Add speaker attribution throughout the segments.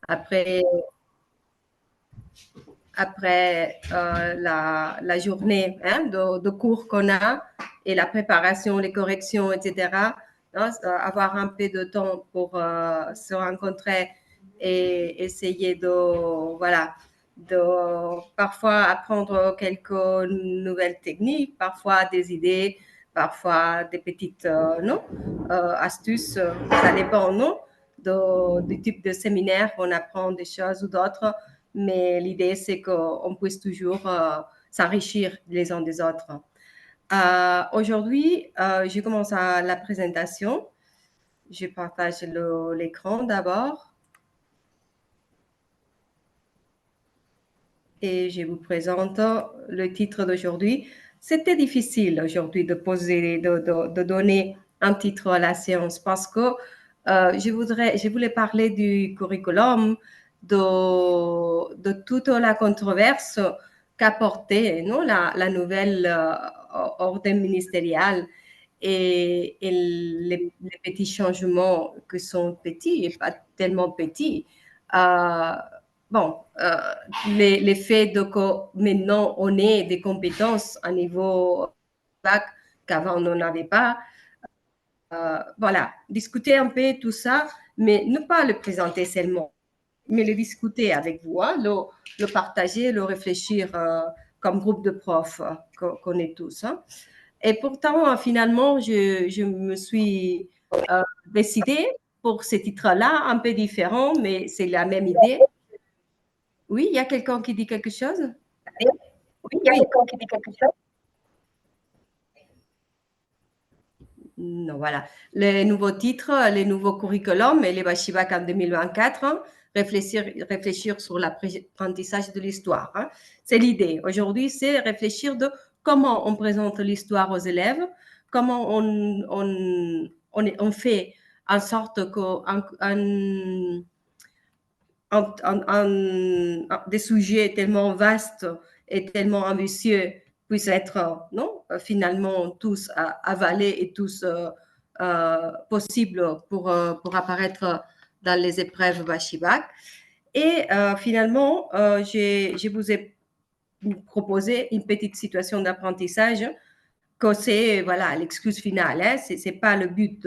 Speaker 1: après, la journée hein, de cours qu'on a et la préparation, les corrections, etc. Hein, avoir un peu de temps pour se rencontrer et essayer voilà, de parfois apprendre quelques nouvelles techniques, parfois des idées, parfois des petites non, astuces. Ça dépend non, du type de séminaire, on apprend des choses ou d'autres, mais l'idée, c'est qu'on puisse toujours s'enrichir les uns des autres. Aujourd'hui, je commence à la présentation. Je partage l'écran d'abord. Et je vous présente le titre d'aujourd'hui. C'était difficile aujourd'hui de donner un titre à la séance parce que je voulais parler du curriculum, de toute la controverse qu'apportait non, la nouvelle ordre ministériel et les petits changements qui sont petits et pas tellement petits. Bon, l'effet de que maintenant on ait des compétences à niveau bac qu'avant on n'en avait pas. Voilà, discuter un peu tout ça, mais ne pas le présenter seulement, mais le discuter avec vous, hein, le partager, le réfléchir comme groupe de profs qu'on est tous. Hein. Et pourtant, finalement, je me suis décidée pour ce titre-là, un peu différent, mais c'est la même idée. Oui, il y a quelqu'un qui dit quelque chose?
Speaker 2: Oui, il y a quelqu'un qui dit quelque chose?
Speaker 1: Non, voilà. Les nouveaux titres, les nouveaux curriculums et les Bachibac en 2024, hein, réfléchir sur l'apprentissage de l'histoire. Hein. C'est l'idée. Aujourd'hui, c'est réfléchir de comment on présente l'histoire aux élèves, comment on fait en sorte que des sujets tellement vastes et tellement ambitieux puissent être non, finalement tous avalés et tous possibles pour apparaître dans les épreuves Bachibac. Et finalement, je vous ai proposé une petite situation d'apprentissage que c'est voilà, l'excuse finale. Hein, ce n'est pas le but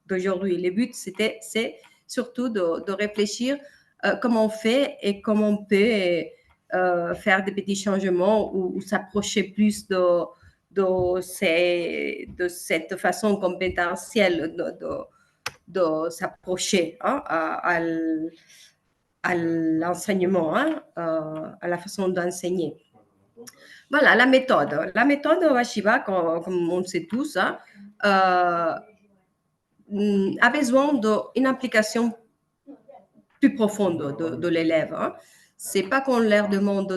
Speaker 1: d'aujourd'hui. Le but, c'est surtout de réfléchir comment on fait et comment on peut faire des petits changements ou s'approcher plus de cette façon compétentielle de s'approcher hein, à l'enseignement, hein, à la façon d'enseigner. Voilà, la méthode. La méthode Washiba, comme on le sait tous, hein, a besoin d'une implication plus profonde de l'élève. Hein. Ce n'est pas qu'on leur demande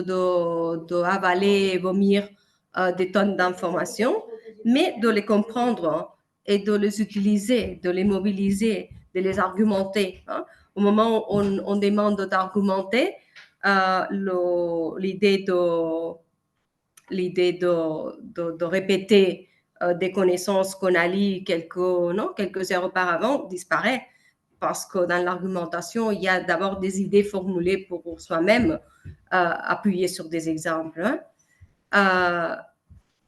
Speaker 1: d'avaler et vomir des tonnes d'informations, mais de les comprendre hein, et de les utiliser, de les mobiliser, de les argumenter. Hein. Au moment où on demande d'argumenter, l'idée de répéter des connaissances qu'on a lues quelques heures auparavant disparaît parce que dans l'argumentation, il y a d'abord des idées formulées pour soi-même, appuyées sur des exemples. Hein.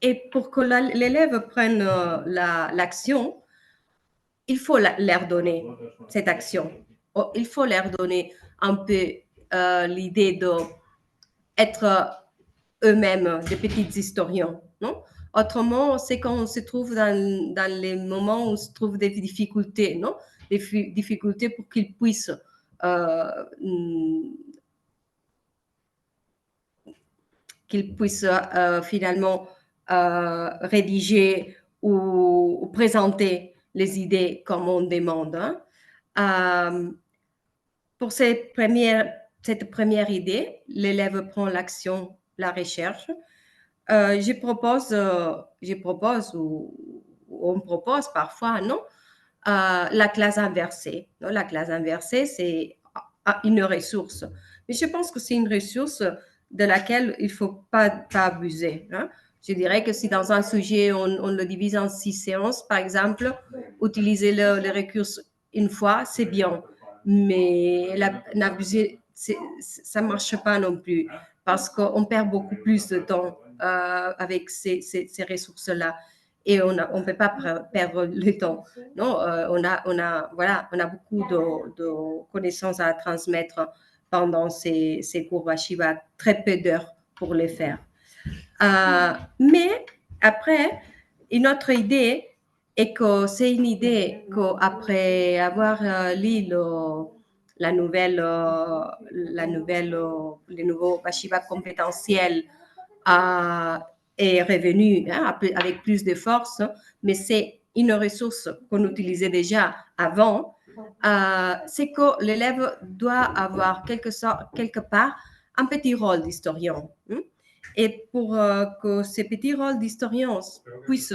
Speaker 1: Et pour que l'élève prenne l'action, il faut leur donner cette action. Il faut leur donner un peu l'idée d'être eux-mêmes des petits historiens. Non? Autrement, c'est quand on se trouve dans les moments où on se trouve des difficultés, non? Des difficultés pour qu'ils puissent finalement rédiger ou présenter les idées comme on demande. Hein. Pour cette première idée, l'élève prend l'action, la recherche. Je propose ou on propose parfois, non, la classe inversée. Non, la classe inversée, c'est une ressource. Mais je pense que c'est une ressource de laquelle il ne faut pas abuser. Hein. Je dirais que si dans un sujet, on le divise en 6 séances, par exemple, utiliser les recursos une fois, c'est bien. mais ça ne marche pas non plus parce qu'on perd beaucoup plus de temps avec ces ressources-là et on ne peut pas perdre le temps. Non, on a beaucoup de connaissances à transmettre pendant ces cours Washiba, très peu d'heures pour les faire. Mais après, une autre idée est que c'est une idée qu'après avoir lu les nouveaux Washiba compétentiels est revenu avec plus de force, mais c'est une ressource qu'on utilisait déjà avant, c'est que l'élève doit avoir quelque part un petit rôle d'historien. Et pour que ce petit rôle d'historien puisse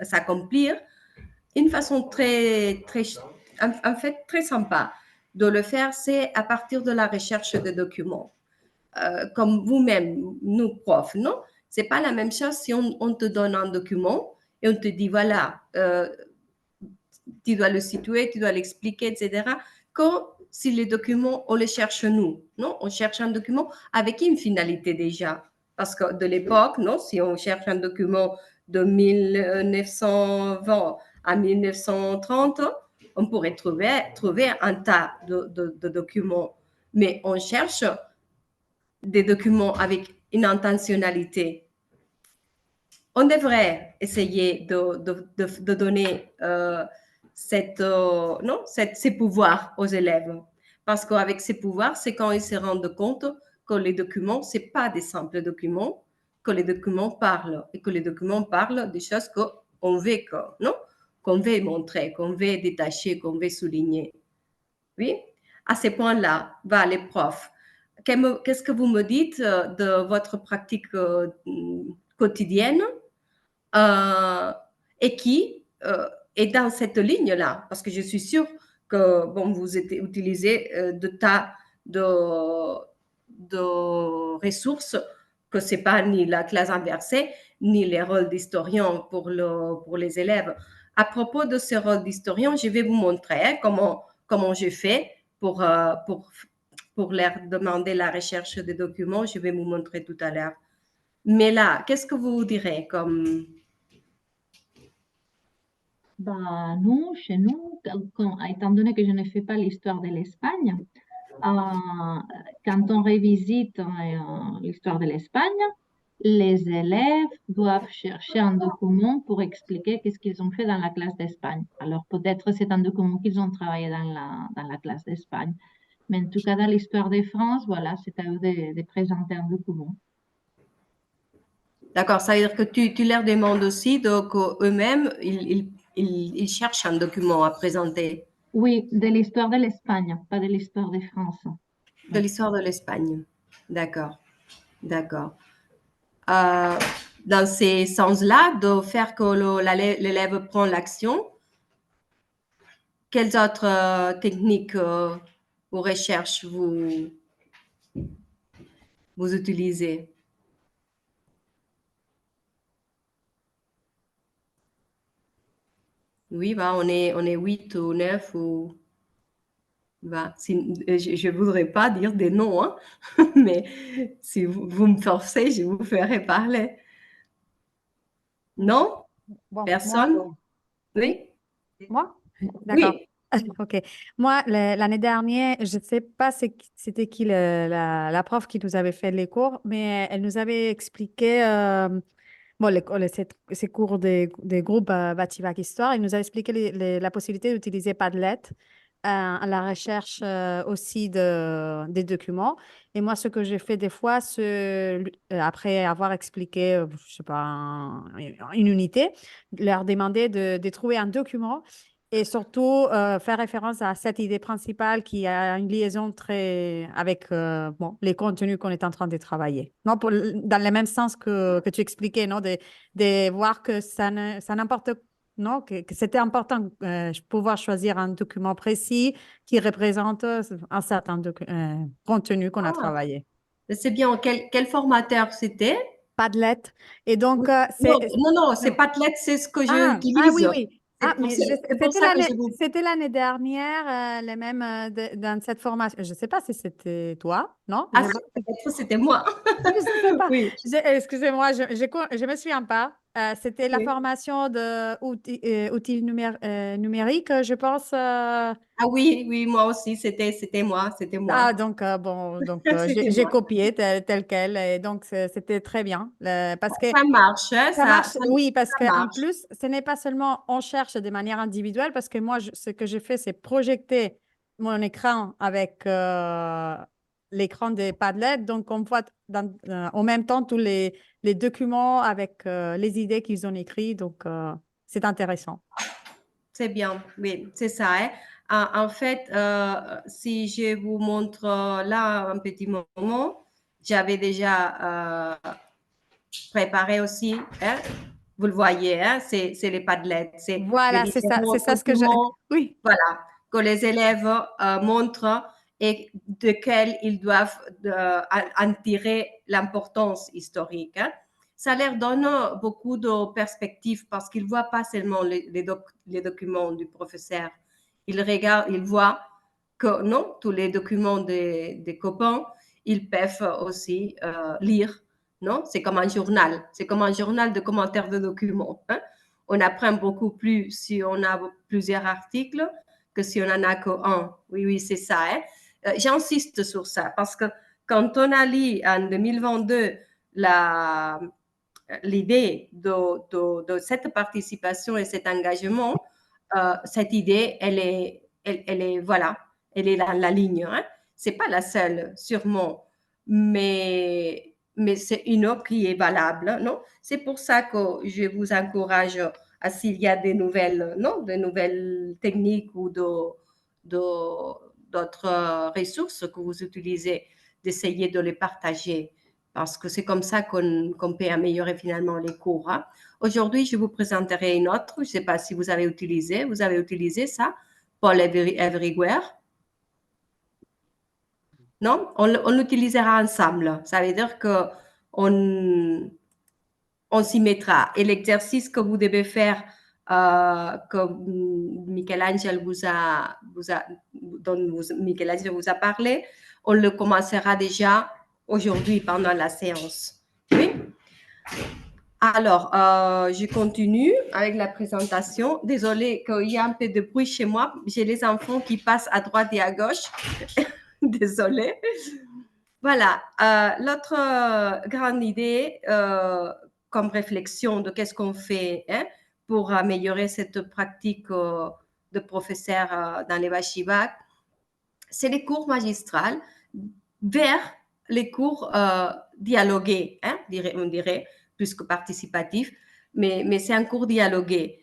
Speaker 1: s'accomplir, une façon en fait, très sympa de le faire, c'est à partir de la recherche de documents. Comme vous-même, nous, profs, non? C'est pas la même chose si on te donne un document et on te dit, voilà, tu dois le situer, tu dois l'expliquer, etc., que si les documents, on les cherche nous, non? On cherche un document avec une finalité déjà. Parce que de l'époque, non? Si on cherche un document de 1920 à 1930, on pourrait trouver un tas de documents. Mais on cherche des documents avec une intentionnalité. On devrait essayer de donner ces pouvoirs aux élèves. Parce qu'avec ces pouvoirs, c'est quand ils se rendent compte que les documents, ce pas des simples documents, que les documents parlent et que les documents parlent des choses qu'on veut, qu'on veut montrer, qu'on veut détacher, qu'on veut souligner. Oui, à ce point-là, va les profs. Qu'est-ce que vous me dites de votre pratique quotidienne et qui est dans cette ligne-là? Parce que je suis sûre que vous utilisez de tas de ressources, que ce n'est pas ni la classe inversée, ni les rôles d'historien pour les élèves. À propos de ce rôle d'historien, je vais vous montrer comment je fais pour leur demander la recherche des documents. Je vais vous montrer tout à l'heure. Mais là, qu'est-ce que vous direz comme...
Speaker 3: Nous, chez nous, étant donné que je ne fais pas l'histoire de l'Espagne, quand on revisite l'histoire de l'Espagne, les élèves doivent chercher un document pour expliquer qu'est-ce qu'ils ont fait dans la classe d'Espagne. Alors peut-être c'est un document qu'ils ont travaillé dans la classe d'Espagne. Mais en tout cas, dans l'histoire de France, voilà, c'est à eux de présenter un document.
Speaker 1: D'accord, ça veut dire que tu leur demandes aussi qu'eux-mêmes, ils cherchent un document à présenter.
Speaker 3: Oui, de l'histoire de l'Espagne, pas de l'histoire de France.
Speaker 1: De l'histoire de l'Espagne. D'accord, d'accord. Dans ces sens-là, de faire que l'élève prend l'action, quelles autres techniques ou recherches vous utilisez? Oui, on est 8 ou 9 ou... je ne voudrais pas dire des noms, hein, mais si vous me forcez, je vous ferai parler. Non? Personne?
Speaker 4: Moi,
Speaker 1: oui?
Speaker 4: Moi? D'accord.
Speaker 1: Oui.
Speaker 4: Ok. Moi, l'année dernière, je ne sais pas c'était qui la prof qui nous avait fait les cours, mais elle nous avait expliqué, ces cours des groupes Bativac Histoire, elle nous a expliqué la possibilité d'utiliser Padlet à la recherche aussi des documents. Et moi, ce que j'ai fait des fois, après avoir expliqué, je sais pas, une unité, leur demander de trouver un document et surtout faire référence à cette idée principale qui a une liaison avec les contenus qu'on est en train de travailler. Non, dans le même sens que tu expliquais, non, de voir que ça n'importe non, que c'était important pouvoir choisir un document précis qui représente un certain contenu qu'on a travaillé.
Speaker 1: C'est bien. Quel formateur c'était?
Speaker 4: Padlet. Et donc,
Speaker 1: non, c'est Padlet, c'est ce que j'utilise.
Speaker 4: oui, oui. Ah, mais
Speaker 1: C'est pour ça que je vous...
Speaker 4: c'était l'année dernière, les mêmes dans cette formation. Je ne sais pas si c'était toi, non?
Speaker 1: Ah, peut-être c'était moi.
Speaker 4: Je ne sais pas.
Speaker 1: Oui,
Speaker 4: Excusez-moi, je me souviens pas. C'était la
Speaker 1: oui.
Speaker 4: formation de outils numériques, je pense.
Speaker 1: Ah oui, oui, moi aussi, c'était moi, c'était moi.
Speaker 4: Donc
Speaker 1: C'était
Speaker 4: j'ai
Speaker 1: moi.
Speaker 4: copié tel quel. Et donc, c'était très bien. Parce que
Speaker 1: Ça marche, hein,
Speaker 4: ça marche, oui, parce
Speaker 1: ça
Speaker 4: qu'en
Speaker 1: marche.
Speaker 4: plus, ce n'est pas seulement on cherche de manière individuelle, parce que moi, ce que j'ai fait, c'est projeter mon écran avec l'écran des Padlet. Donc, on voit en même temps tous les documents avec les idées qu'ils ont écrites. Donc, c'est intéressant.
Speaker 1: C'est bien, oui, c'est ça, hein. En fait, si je vous montre là un petit moment, j'avais déjà préparé aussi, hein, vous le voyez, hein, c'est les Padlet, c'est les
Speaker 4: Voilà,
Speaker 1: différents
Speaker 4: c'est ça ce que je...
Speaker 1: documents,
Speaker 4: Oui,
Speaker 1: voilà, que les élèves montrent et desquels ils doivent en tirer l'importance historique, hein. Ça leur donne beaucoup de perspectives parce qu'ils ne voient pas seulement les documents du professeur. Ils regardent, ils voient que non, tous les documents des copains, ils peuvent aussi lire. Non, c'est comme un journal. C'est comme un journal de commentaires de documents, hein. On apprend beaucoup plus si on a plusieurs articles que si on n'en a qu'un. Oui, oui, c'est ça, hein. J'insiste sur ça parce que quand on a lu en 2022 l'idée de cette participation et cet engagement, cette idée, elle est, voilà, elle est la ligne, hein. C'est pas la seule, sûrement, mais c'est une autre qui est valable, non? C'est pour ça que je vous encourage à s'il y a des nouvelles, non, des nouvelles techniques ou d'autres ressources que vous utilisez, d'essayer de les partager parce que c'est comme ça qu'on peut améliorer finalement les cours, hein. Aujourd'hui, je vous présenterai une autre. Je ne sais pas si vous avez utilisé ça, Paul Everywhere. Non, on l'utilisera ensemble. Ça veut dire qu'on on s'y mettra. Et l'exercice que vous devez faire, que Michel-Angel dont Michel-Angel vous a parlé, on le commencera déjà aujourd'hui pendant la séance. Oui. Alors, je continue avec la présentation. Désolée qu'il y a un peu de bruit chez moi. J'ai les enfants qui passent à droite et à gauche. Désolée. Voilà. L'autre grande idée comme réflexion de qu'est-ce qu'on fait, hein, pour améliorer cette pratique de professeur dans les Vachivac, c'est les cours magistrales vers les cours dialogués, hein, on dirait, plus que participatifs, mais c'est un cours dialogué.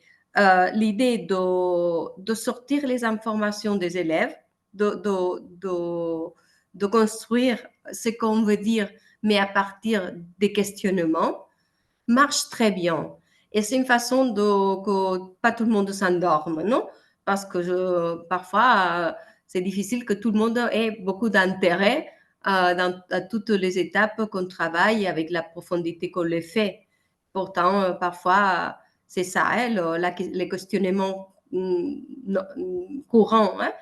Speaker 1: L'idée de sortir les informations des élèves, de construire ce qu'on veut dire, mais à partir des questionnements, marche très bien. Et c'est une façon que pas tout le monde s'endorme, non? Parce que parfois, c'est difficile que tout le monde ait beaucoup d'intérêt à toutes les étapes qu'on travaille avec la profondité qu'on les fait. Pourtant, parfois, c'est ça, hein, les questionnements courants, hein,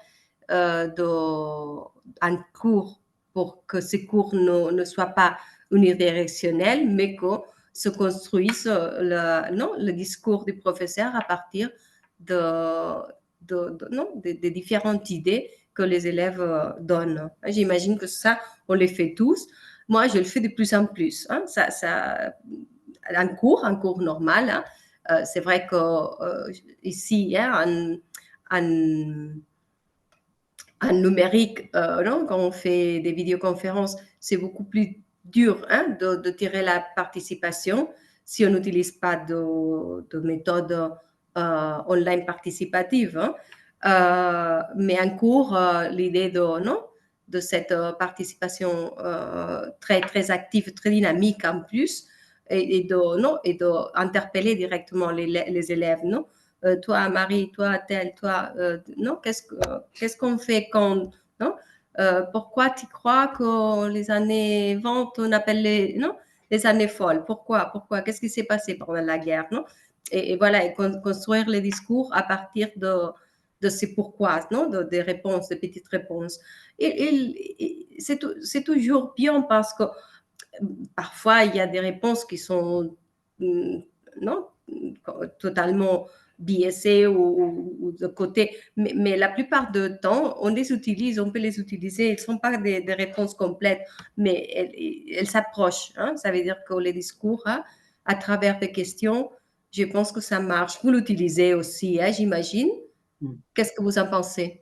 Speaker 1: en cours pour que ces cours ne soient pas unidirectionnels, mais que se construise le discours du professeur à partir des différentes idées que les élèves donnent. J'imagine que ça, on les fait tous. Moi, je le fais de plus en plus, hein. Un cours normal, hein. C'est vrai que ici, hein, en numérique, non, quand on fait des vidéoconférences, c'est beaucoup plus dur, hein, de tirer la participation si on n'utilise pas de méthode online participative, hein. Mais en cours, l'idée de cette participation très, très active, très dynamique en plus, et d'interpeller directement les élèves, non? Toi, Marie, toi, tel, toi, non, qu'est-ce qu'on fait quand, non? Pourquoi tu crois que les années 20, on appelle les années folles? Pourquoi? Qu'est-ce qui s'est passé pendant la guerre, non? et voilà, et construire les discours à partir de ces pourquoi, non, des réponses, des petites réponses. C'est toujours bien parce que parfois, il y a des réponses qui sont non, totalement biaisées ou de côté, mais la plupart du temps, on les utilise, on peut les utiliser. Ils ne sont pas des réponses complètes, mais elles s'approchent. Hein. Ça veut dire que les discours, hein, à travers des questions, je pense que ça marche. Vous l'utilisez aussi, hein, j'imagine. Qu'est-ce que vous en pensez?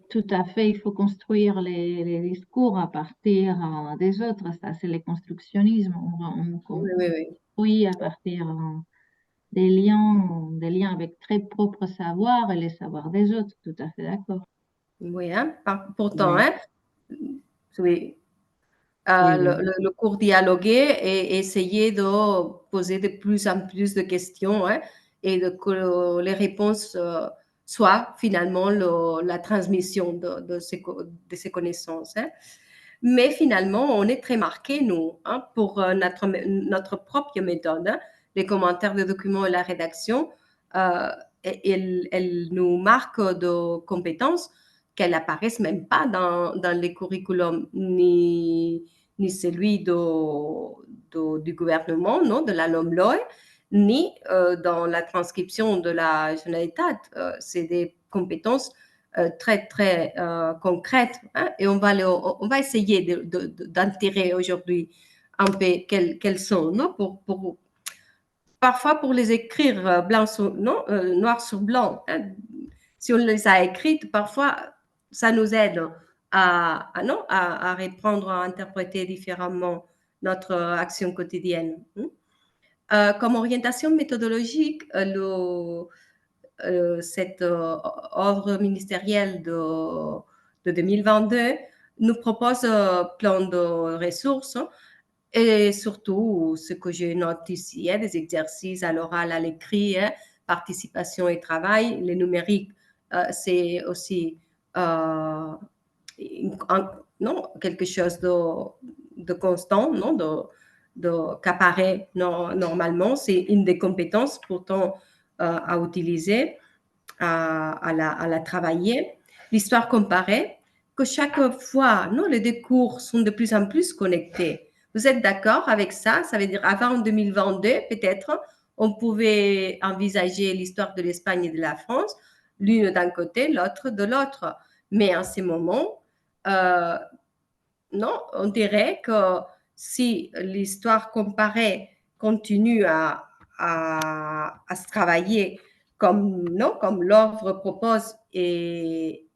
Speaker 3: Tout à fait, il faut construire les discours à partir des autres. Ça, c'est le constructionnisme. On
Speaker 1: Oui, oui, oui.
Speaker 3: construit à partir des liens avec très propres savoirs et les savoirs des autres. Tout à fait d'accord.
Speaker 1: Oui, hein, pourtant,
Speaker 5: Oui.
Speaker 1: hein, oui.
Speaker 5: Oui, oui.
Speaker 1: Le cours dialoguer et essayer de poser de plus en plus de questions, hein, et que les réponses soient finalement la transmission de ces connaissances. Hein. Mais finalement, on est très marqué, nous, hein, pour notre propre méthode. Hein. Les commentaires de documents et la rédaction, elles nous marquent de compétences qu'elles n'apparaissent même pas dans les curriculums, ni celui du gouvernement, non, de la LOMLOE, ni dans la transcription de la Generalitat. C'est des compétences très, très concrètes. Hein, et on va essayer d'enterrer aujourd'hui un peu quelles sont, non, parfois pour les écrire blanc sur, non, noir sur blanc. Hein. Si on les a écrites, parfois, ça nous aide non, à reprendre, à interpréter différemment notre action quotidienne. Comme orientation méthodologique, cet ordre ministériel de 2022 nous propose plein de ressources, hein, et surtout ce que je note ici, hein, des exercices à l'oral, à l'écrit, hein, participation et travail. Les numériques, c'est aussi non, quelque chose de constant, non, qu'apparaît normalement. C'est une des compétences pourtant à utiliser, à la travailler. L'histoire comparée, que chaque fois, non, les deux cours sont de plus en plus connectés. Vous êtes d'accord avec ça? Ça veut dire avant 2022, peut-être, on pouvait envisager l'histoire de l'Espagne et de la France, l'une d'un côté, l'autre de l'autre. Mais en ce moment, non, on dirait que si l'histoire comparée continue à se travailler comme l'œuvre propose et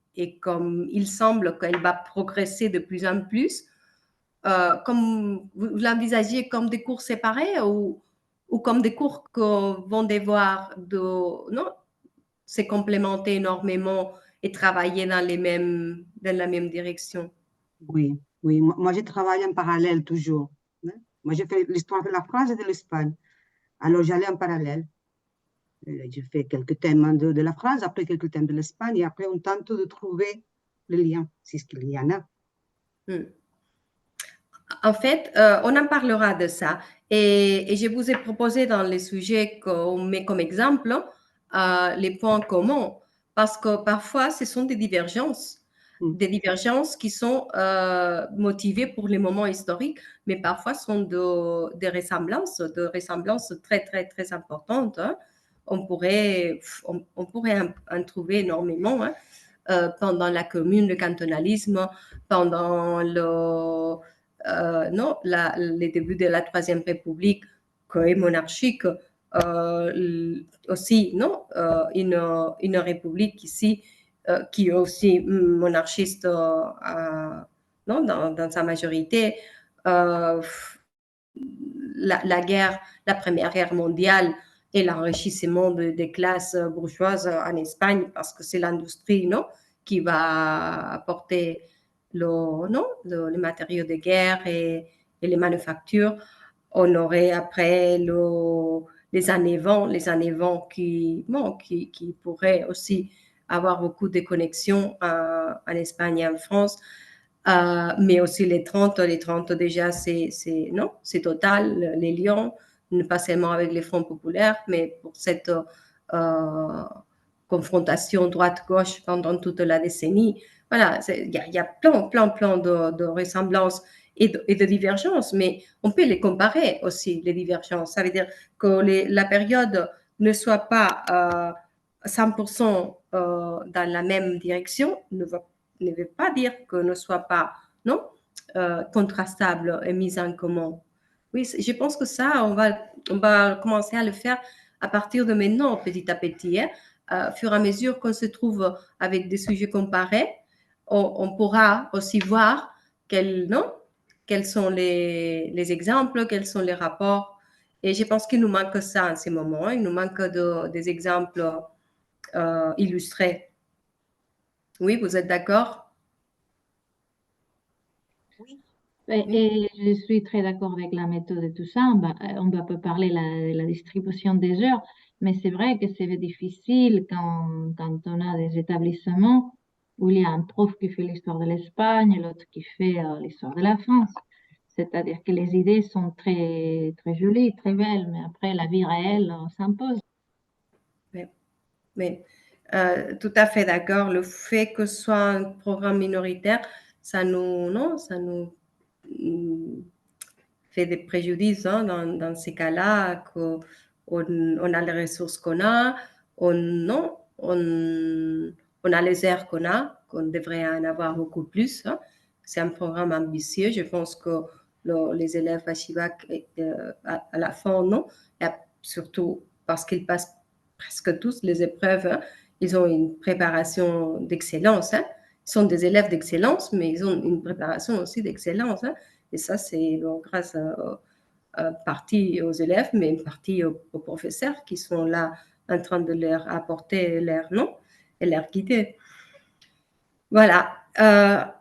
Speaker 1: comme il semble qu'elle va progresser de plus en plus, comme vous l'envisagez comme des cours séparés ou comme des cours qui vont devoir se complémenter énormément et travailler dans la même direction?
Speaker 5: Oui, oui. Moi, je travaille en parallèle toujours. Hein. Moi, je fais l'histoire de la France et de l'Espagne. Alors, j'allais en parallèle. Je fais quelques thèmes de la France, après quelques thèmes de l'Espagne, et après, on tente de trouver le lien, si ce qu'il y en a.
Speaker 1: En fait, on en parlera de ça. Et je vous ai proposé dans les sujets qu'on met comme exemple les points communs, parce que parfois, ce sont des divergences qui sont motivées pour les moments historiques, mais parfois sont des ressemblances, très, très, très importantes. Hein. On pourrait en trouver énormément, hein, pendant la Commune, le cantonalisme, pendant non, les débuts de la Troisième République, qui est monarchique, aussi, non, une république ici qui est aussi monarchiste, non, dans sa majorité. La guerre, la Première Guerre mondiale et l'enrichissement des classes bourgeoises en Espagne, parce que c'est l'industrie, non, qui va apporter les matériaux de guerre et les manufactures. On aurait après les années 20 qui pourraient aussi avoir beaucoup de connexions en Espagne et en France. Mais aussi les 30 déjà, c'est total, les lions, pas seulement avec les Fronts populaires, mais pour cette confrontation droite-gauche pendant toute la décennie. Voilà, il y a plein de ressemblances et de divergences, mais on peut les comparer aussi, les divergences. Ça veut dire que la période ne soit pas 100% dans la même direction, ne veut pas dire que ne soit pas contrastable et mise en commun. Oui, je pense que ça, on va commencer à le faire à partir de maintenant, petit à petit. Au fur et à mesure qu'on se trouve avec des sujets comparés, on pourra aussi voir quels sont les exemples, quels sont les rapports. Et je pense qu'il nous manque ça en ce moment. Il nous manque des exemples illustrés. Oui, vous êtes d'accord?
Speaker 5: Oui.
Speaker 3: Et je suis très d'accord avec la méthode et tout ça. On va pas parler de la distribution des heures, mais c'est vrai que c'est difficile quand on a des établissements où il y a un prof qui fait l'histoire de l'Espagne et l'autre qui fait l'histoire de la France. C'est-à-dire que les idées sont très, très jolies, très belles, mais après, la vie réelle s'impose.
Speaker 1: Oui, tout à fait d'accord. Le fait que ce soit un programme minoritaire, ça nous fait des préjudices dans ces cas-là, qu'on on a les ressources qu'on a, on a les heures qu'on devrait en avoir beaucoup plus. C'est un programme ambitieux. Je pense que les élèves à Chivac, à la fin, et surtout parce qu'ils passent presque tous les épreuves, ils ont une préparation d'excellence. Ils sont des élèves d'excellence, mais ils ont une préparation aussi d'excellence. Et ça, c'est grâce partie aux élèves, mais une partie aux professeurs qui sont là en train de leur apporter leur nom et leur guider. Voilà. La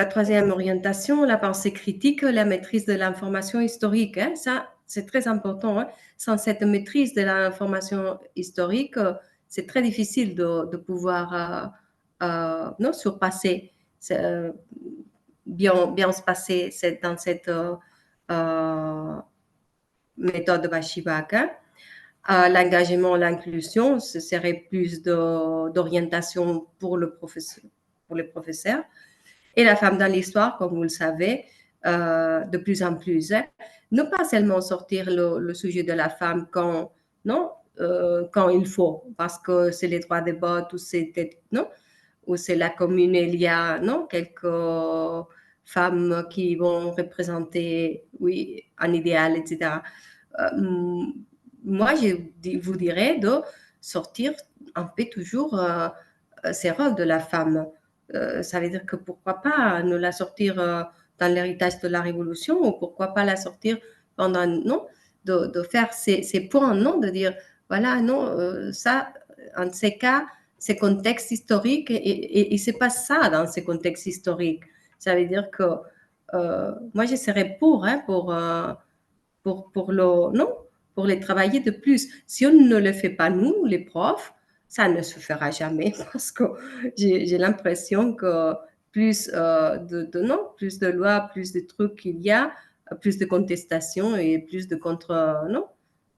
Speaker 1: troisième orientation, la pensée critique, la maîtrise de l'information historique. Ça, c'est très important. Sans cette maîtrise de l'information historique, c'est très difficile de pouvoir surpasser, bien se passer dans cette méthode Vachivac. L'engagement, l'inclusion, ce serait plus d'orientation pour les professeurs. Et la femme dans l'histoire, comme vous le savez, de plus en plus. Ne pas seulement sortir le sujet de la femme quand il faut, parce que c'est les droits des bottes ou c'est la commune, il y a quelques femmes qui vont représenter, oui, un idéal, etc. Moi, je vous dirais de sortir un peu toujours ces rôles de la femme. Ça veut dire que pourquoi pas ne la sortir dans l'héritage de la Révolution, ou pourquoi pas la sortir pendant, de faire ces points, de dire, voilà, ça, en ces cas, ces contextes historiques, et il se passe ça dans ces contextes historiques. Ça veut dire que moi, je serais pour les travailler de plus. Si on ne le fait pas, nous, les profs, ça ne se fera jamais, parce que j'ai l'impression que plus plus de lois, plus de trucs qu'il y a, plus de contestations et plus de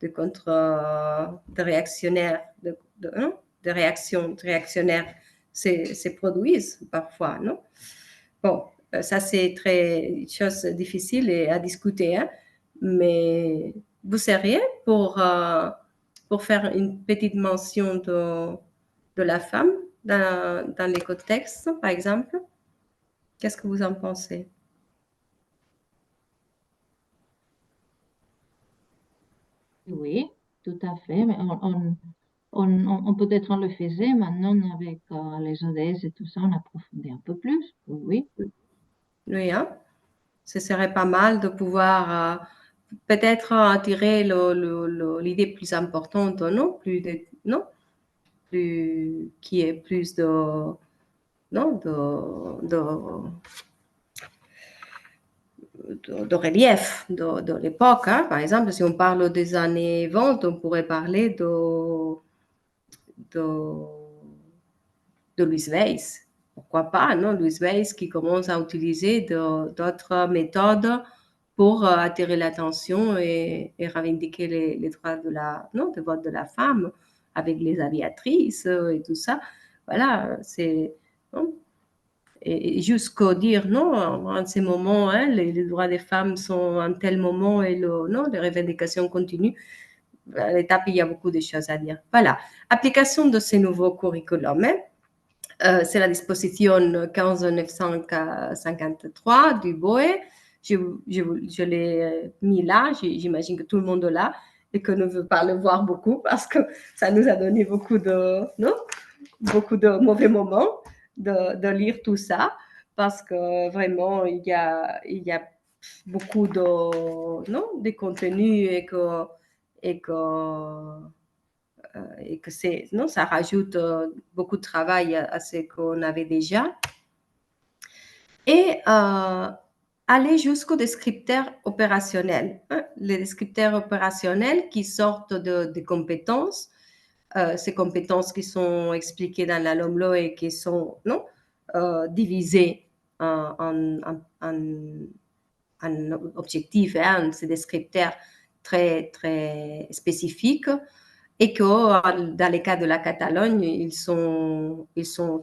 Speaker 1: de réactionnaires, de réactions réactionnaires se produisent parfois, non? Bon, ça c'est une chose difficile à discuter, mais vous seriez pour faire une petite mention de la femme dans les contextes, par exemple? Qu'est-ce que vous en pensez?
Speaker 3: Oui, tout à fait. Mais peut-être on le faisait, maintenant avec les ODS et tout ça, on approfondit un peu plus. Oui.
Speaker 1: Oui, ce serait pas mal de pouvoir peut-être attirer l'idée plus importante, qui est plus de relief de l'époque. Par exemple, si on parle des années 20, on pourrait parler de Louis Weiss. Pourquoi pas, Louis Weiss qui commence à utiliser d'autres méthodes pour attirer l'attention et revendiquer les droits de vote de la femme avec les aviatrices et tout ça. Voilà, c'est... Et jusqu'au dire non, en ces moments, hein, les droits des femmes sont en tel moment et les revendications continuent. À l'étape, il y a beaucoup de choses à dire. Voilà, application de ces nouveaux curriculums. Hein. C'est la disposition 15953 du BOE. Je l'ai mis là, j'imagine que tout le monde l'a et que ne veut pas le voir beaucoup parce que ça nous a donné beaucoup de mauvais moments de lire tout ça parce que vraiment, il y a beaucoup de contenu et que ça rajoute beaucoup de travail à ce qu'on avait déjà. Et aller jusqu'aux descripteurs opérationnels. Hein, les descripteurs opérationnels qui sortent des compétences, ces compétences qui sont expliquées dans la LOMLO et qui sont divisées en objectifs, hein, ces descripteurs très, très spécifiques et que dans le cas de la Catalogne, ils sont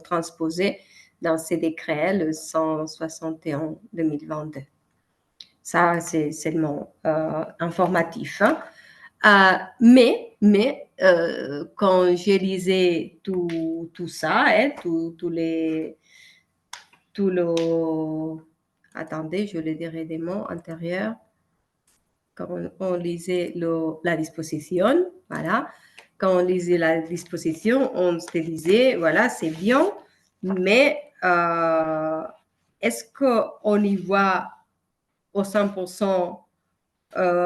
Speaker 1: transposés dans ces décrets, le 161-2022. Ça, c'est seulement informatif. Hein. Mais quand j'ai lisé tout ça, hein, attendez, je le dirai des mots antérieurs. Quand on lisait la disposition, voilà. Quand on lisait la disposition, on se disait, voilà, c'est bien, mais est-ce qu'on y voit au 100%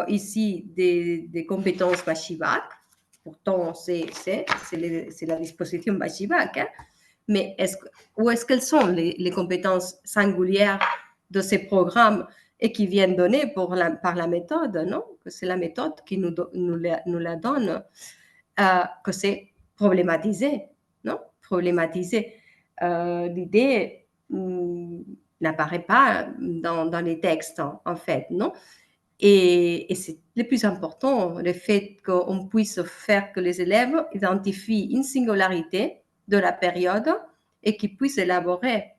Speaker 1: ici des compétences Bachivac? Pourtant, c'est la disposition Bachivac, hein? Mais où est-ce qu'elles sont les compétences singulières de ces programmes et qui viennent donner par la méthode, non? Que c'est la méthode qui nous la donne, que c'est problématisé, non? Problématisé. L'idée n'apparaît pas dans les textes, en fait, non? Et c'est le plus important, le fait qu'on puisse faire que les élèves identifient une singularité de la période et qu'ils puissent élaborer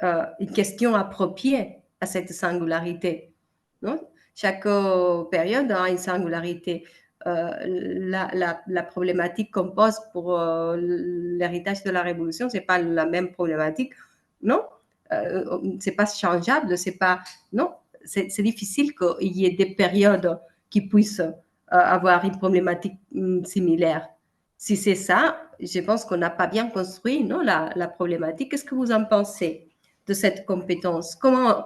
Speaker 1: une question appropriée à cette singularité. Non? Chaque période a une singularité. La problématique qu'on pose pour l'héritage de la Révolution, ce n'est pas la même problématique, non? C'est pas changeable, c'est pas... Non, c'est difficile qu'il y ait des périodes qui puissent avoir une problématique similaire. Si c'est ça, je pense qu'on n'a pas bien construit non, la problématique. Qu'est-ce que vous en pensez de cette compétence? Comment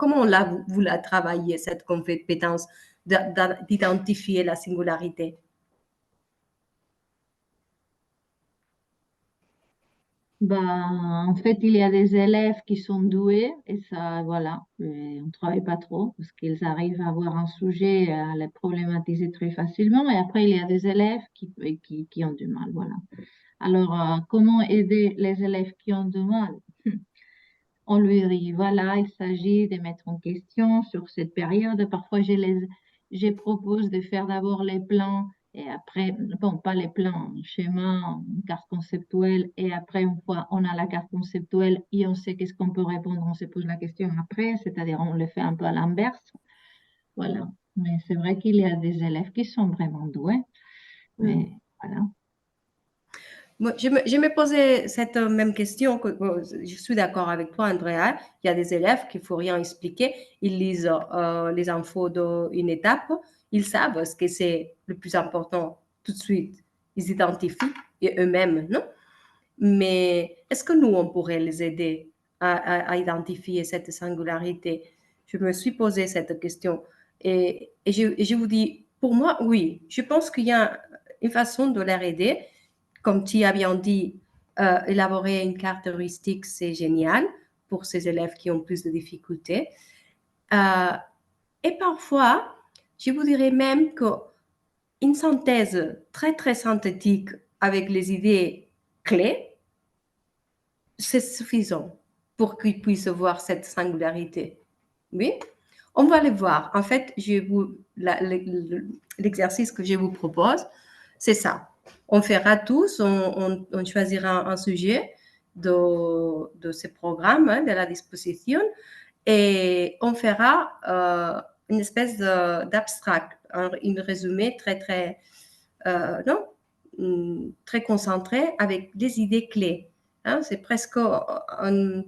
Speaker 1: vous la travaillez, cette compétence d'identifier la singularité?
Speaker 3: En fait, il y a des élèves qui sont doués et ça, voilà, on ne travaille pas trop parce qu'ils arrivent à avoir un sujet, à les problématiser très facilement. Et après, il y a des élèves qui ont du mal, voilà. Alors, comment aider les élèves qui ont du mal? On lui dit, voilà, il s'agit de mettre en question sur cette période. Parfois, je propose de faire d'abord les plans et après, bon, pas les plans, schéma, carte conceptuelle. Et après, une fois on a la carte conceptuelle et on sait qu'est-ce qu'on peut répondre, on se pose la question après, c'est-à-dire on le fait un peu à l'inverse. Voilà. Mais c'est vrai qu'il y a des élèves qui sont vraiment doués. Mais voilà.
Speaker 1: Moi, je me posais cette même question. Je suis d'accord avec toi, Andrea. Il y a des élèves qu'il ne faut rien expliquer. Ils lisent les infos d'une étape. Ils savent ce que c'est le plus important tout de suite. Ils identifient et eux-mêmes, non? Mais est-ce que nous, on pourrait les aider à identifier cette singularité? Je me suis posé cette question. Et je vous dis, pour moi, oui. Je pense qu'il y a une façon de les aider. Comme tu as bien dit, élaborer une carte heuristique, c'est génial pour ces élèves qui ont plus de difficultés. Et parfois, je vous dirais même qu'une synthèse très, très synthétique avec les idées clés, c'est suffisant pour qu'ils puissent voir cette singularité. Oui, On va les voir. En fait, l'exercice que je vous propose, c'est ça. On fera tous, on choisira un sujet de ce programme, de la disposition, et on fera une espèce d'abstract, un résumé très, très concentré avec des idées clés. Hein, c'est presque un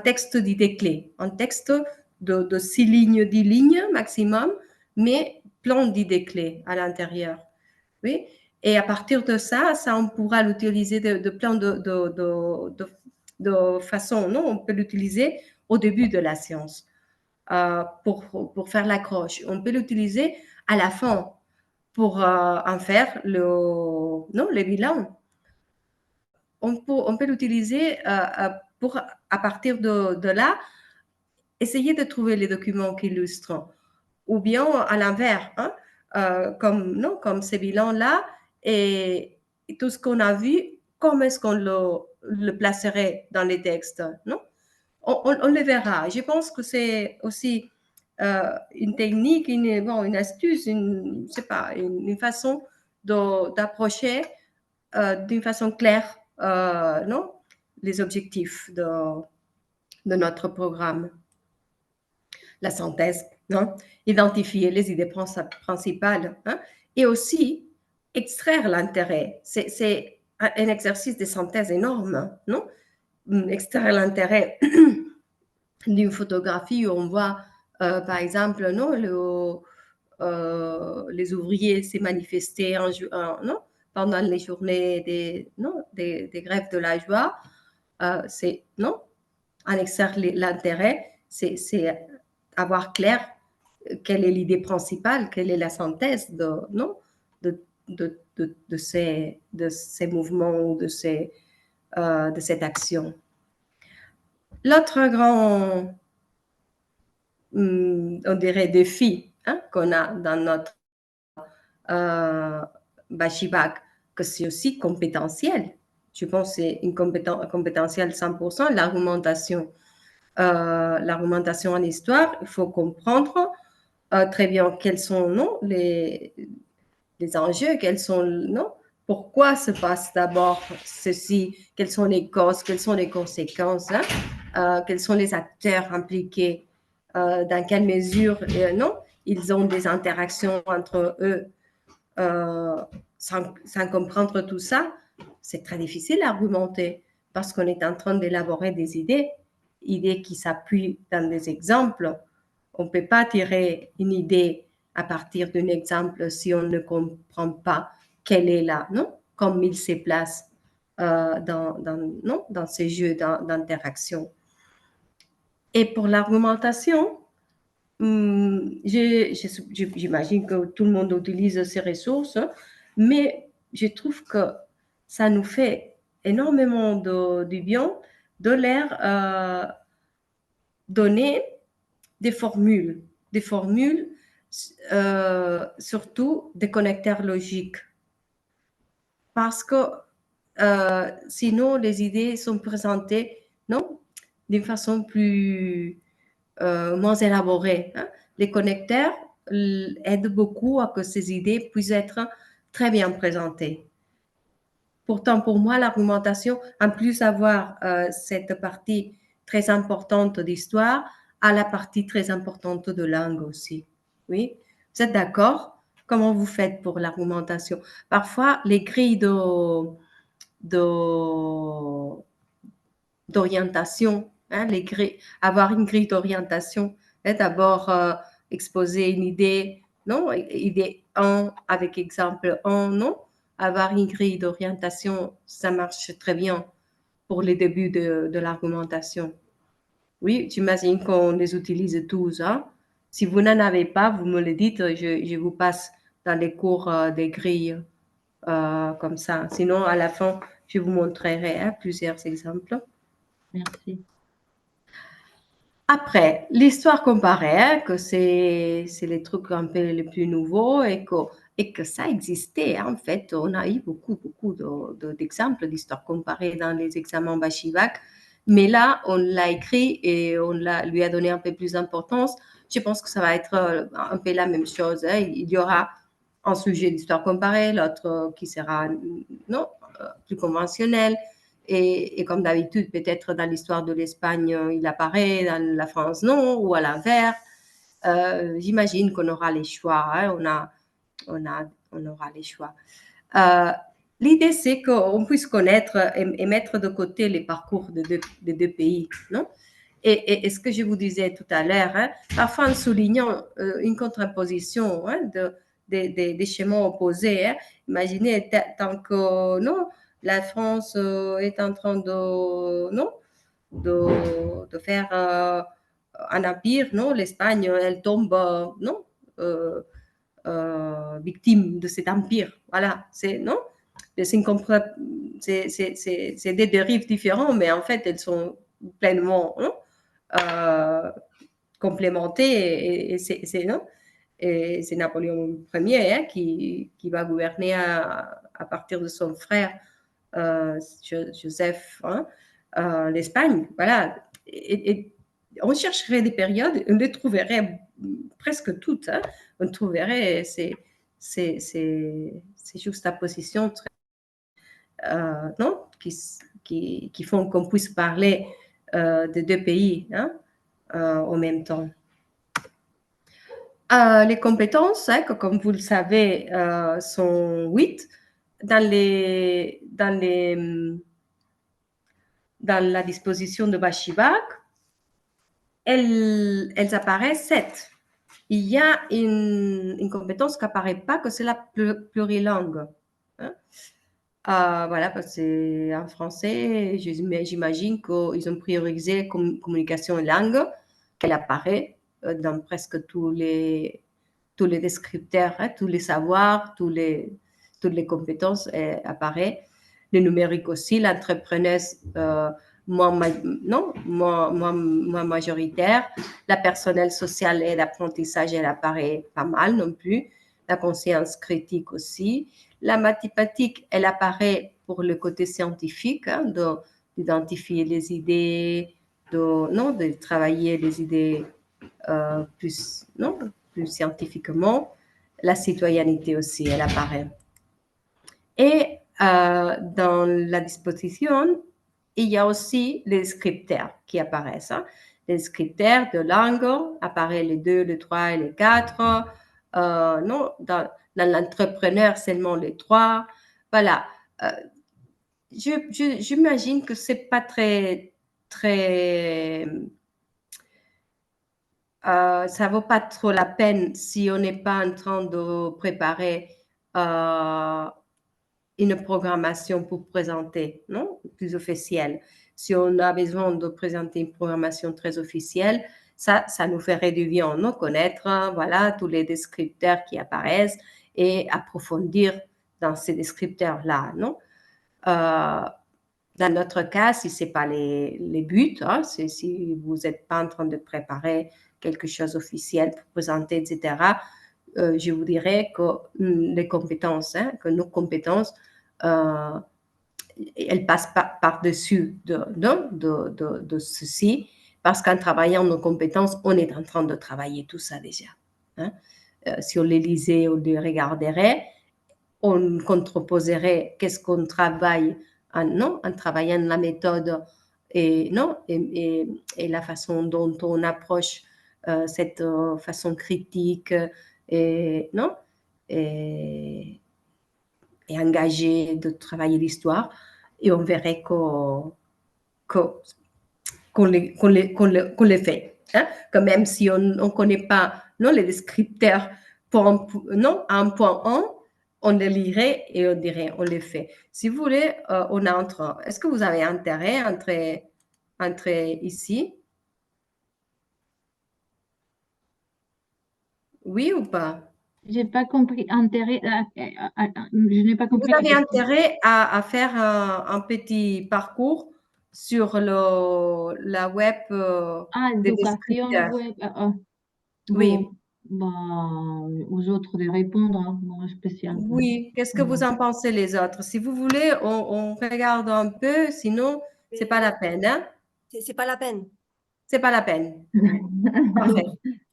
Speaker 1: texte d'idées clés, un texte de 6 lignes, 10 lignes maximum, mais plein d'idées clés à l'intérieur. Oui. Et à partir de ça, on pourra l'utiliser de plein de façons. Non, on peut l'utiliser au début de la séance pour faire l'accroche. On peut l'utiliser à la fin pour en faire le bilan. On peut l'utiliser pour, à partir de là, essayer de trouver les documents qui illustrent. Ou bien à l'inverse, hein, comme ce bilan-là, et tout ce qu'on a vu, comment est-ce qu'on le placerait dans les textes, non? On le verra. Je pense que c'est aussi une technique, une astuce, une façon d'approcher d'une façon claire non, les objectifs de notre programme. La synthèse, non? Identifier les idées principales, hein? Et aussi extraire l'intérêt. C'est un exercice de synthèse énorme, non? Extraire l'intérêt d'une photographie où on voit, par exemple, non, les ouvriers s'est manifesté non, pendant les journées des grèves de la joie. C'est non, en extraire l'intérêt, c'est avoir clair quelle est l'idée principale, quelle est la synthèse de ces mouvements, de cette action. L'autre grand, on dirait, défi qu'on a dans notre Bashibak, que c'est aussi compétentiel. Je pense que c'est une compétentielle 100%, l'argumentation. L'argumentation en histoire, il faut comprendre très bien quels sont les enjeux, quels sont pourquoi se passe d'abord ceci, quelles sont les causes, quelles sont les conséquences, quels sont les acteurs impliqués, dans quelle mesure ils ont des interactions entre eux. Sans comprendre tout ça, c'est très difficile à argumenter parce qu'on est en train d'élaborer des idées qui s'appuient dans des exemples. On ne peut pas tirer une idée à partir d'un exemple si on ne comprend pas quelle est là, non? Comme il se place dans ces jeux d'interaction. Et pour l'argumentation, j'imagine que tout le monde utilise ces ressources, mais je trouve que ça nous fait énormément du bien de leur donner des formules surtout des connecteurs logiques. Parce que sinon, les idées sont présentées d'une façon moins élaborée. Hein. Les connecteurs aident beaucoup à que ces idées puissent être très bien présentées. Pourtant, pour moi, l'argumentation, en plus d'avoir cette partie très importante d'histoire, a la partie très importante de langue aussi. Oui, vous êtes d'accord? Comment vous faites pour l'argumentation? Parfois, les grilles d'orientation, avoir une grille d'orientation, d'abord exposer une idée, non, idée 1 avec exemple 1, non, avoir une grille d'orientation, ça marche très bien pour les débuts de l'argumentation. Oui, j'imagine qu'on les utilise tous. Hein. Si vous n'en avez pas, vous me le dites, je vous passe dans les cours des grilles comme ça. Sinon, à la fin, je vous montrerai plusieurs exemples.
Speaker 3: Merci.
Speaker 1: Après, l'histoire comparée, que c'est les trucs un peu les plus nouveaux et que ça existait. En fait, on a eu beaucoup d'exemples d'histoire comparée dans les examens Bashivak. Mais là, on l'a écrit et lui a donné un peu plus d'importance je pense que ça va être un peu la même chose. Hein. Il y aura un sujet d'histoire comparée, l'autre qui sera plus conventionnel. Et comme d'habitude, peut-être dans l'histoire de l'Espagne, il apparaît, dans la France, non, ou à l'inverse. J'imagine qu'on aura les choix. Hein. On aura les choix. L'idée, c'est qu'on puisse connaître et mettre de côté les parcours des deux pays, non? Et ce que je vous disais tout à l'heure, hein, parfois en soulignant une contraposition hein, des schémas opposés. Hein. Imaginez, tant que non, la France est en train de faire un empire, non, l'Espagne, elle tombe, non, victime de cet empire. Voilà, c'est non. C'est des dérives différentes, mais en fait, elles sont pleinement complémentées. Et c'est non. Et c'est Napoléon Ier hein, qui va gouverner à partir de son frère Joseph, hein, l'Espagne. Voilà. Et on chercherait des périodes, on les trouverait presque toutes. Hein. On trouverait ces juxtapositions très, non, qui font qu'on puisse parler de deux pays hein, en même temps. Les compétences, hein, que, comme vous le savez, sont 8. Dans la disposition de Bashivak, elles apparaissent 7. Il y a une compétence qui n'apparaît pas, que c'est la plurilangue. Hein? Voilà, parce que en français, j'imagine qu'ils ont priorisé communication et langue, qu'elle apparaît dans presque tous les descripteurs, hein, tous les savoirs, toutes les compétences apparaissent. Le numérique aussi, l'entrepreneuse moins majoritaire. La personnelle sociale et l'apprentissage, elle apparaît pas mal non plus. La conscience critique aussi. La mathématique, elle apparaît pour le côté scientifique, hein, d'identifier les idées, de travailler les idées plus scientifiquement. La citoyenneté aussi, elle apparaît. Et dans la disposition, il y a aussi les descripteurs qui apparaissent. Hein. Les descripteurs de langue apparaissent les 2, les 3 et les 4. Non, dans l'entrepreneur, seulement les 3. Voilà. J'imagine que ce n'est pas très ça ne vaut pas trop la peine si on n'est pas en train de préparer une programmation pour présenter, non, plus officielle. Si on a besoin de présenter une programmation très officielle, ça nous ferait du bien, non, connaître, voilà, tous les descripteurs qui apparaissent et approfondir dans ces descripteurs-là, non. Dans notre cas, si ce n'est pas les buts, hein, si vous n'êtes pas en train de préparer quelque chose d'officiel pour présenter, etc., je vous dirais que les compétences, hein, que nos compétences, elles passent par-dessus de ceci, parce qu'en travaillant nos compétences, on est en train de travailler tout ça déjà. Hein. Si on les lisait, on les regarderait, on contreposerait qu'est-ce qu'on travaille en travaillant la méthode et la façon dont on approche cette façon critique et engagée de travailler l'histoire, et on verrait qu'on les fait. Hein? Que même si on ne connaît pas les descripteurs à un point 1, on les lirait et on dirait, on les fait. Si vous voulez, on entre. Est-ce que vous avez intérêt à entrer ici? Oui ou pas?
Speaker 3: Je n'ai pas compris. Je n'ai pas compris.
Speaker 1: Vous avez intérêt à faire un petit parcours sur la web des
Speaker 3: éducation
Speaker 1: descripteurs.
Speaker 3: web.
Speaker 1: Oui.
Speaker 3: Aux autres de répondre, hein, moi spécialement.
Speaker 1: Oui, qu'est-ce que vous en pensez les autres? Si vous voulez, on regarde un peu, sinon, c'est pas la peine. Hein?
Speaker 2: C'est pas la peine.
Speaker 1: C'est pas la peine. Parfait.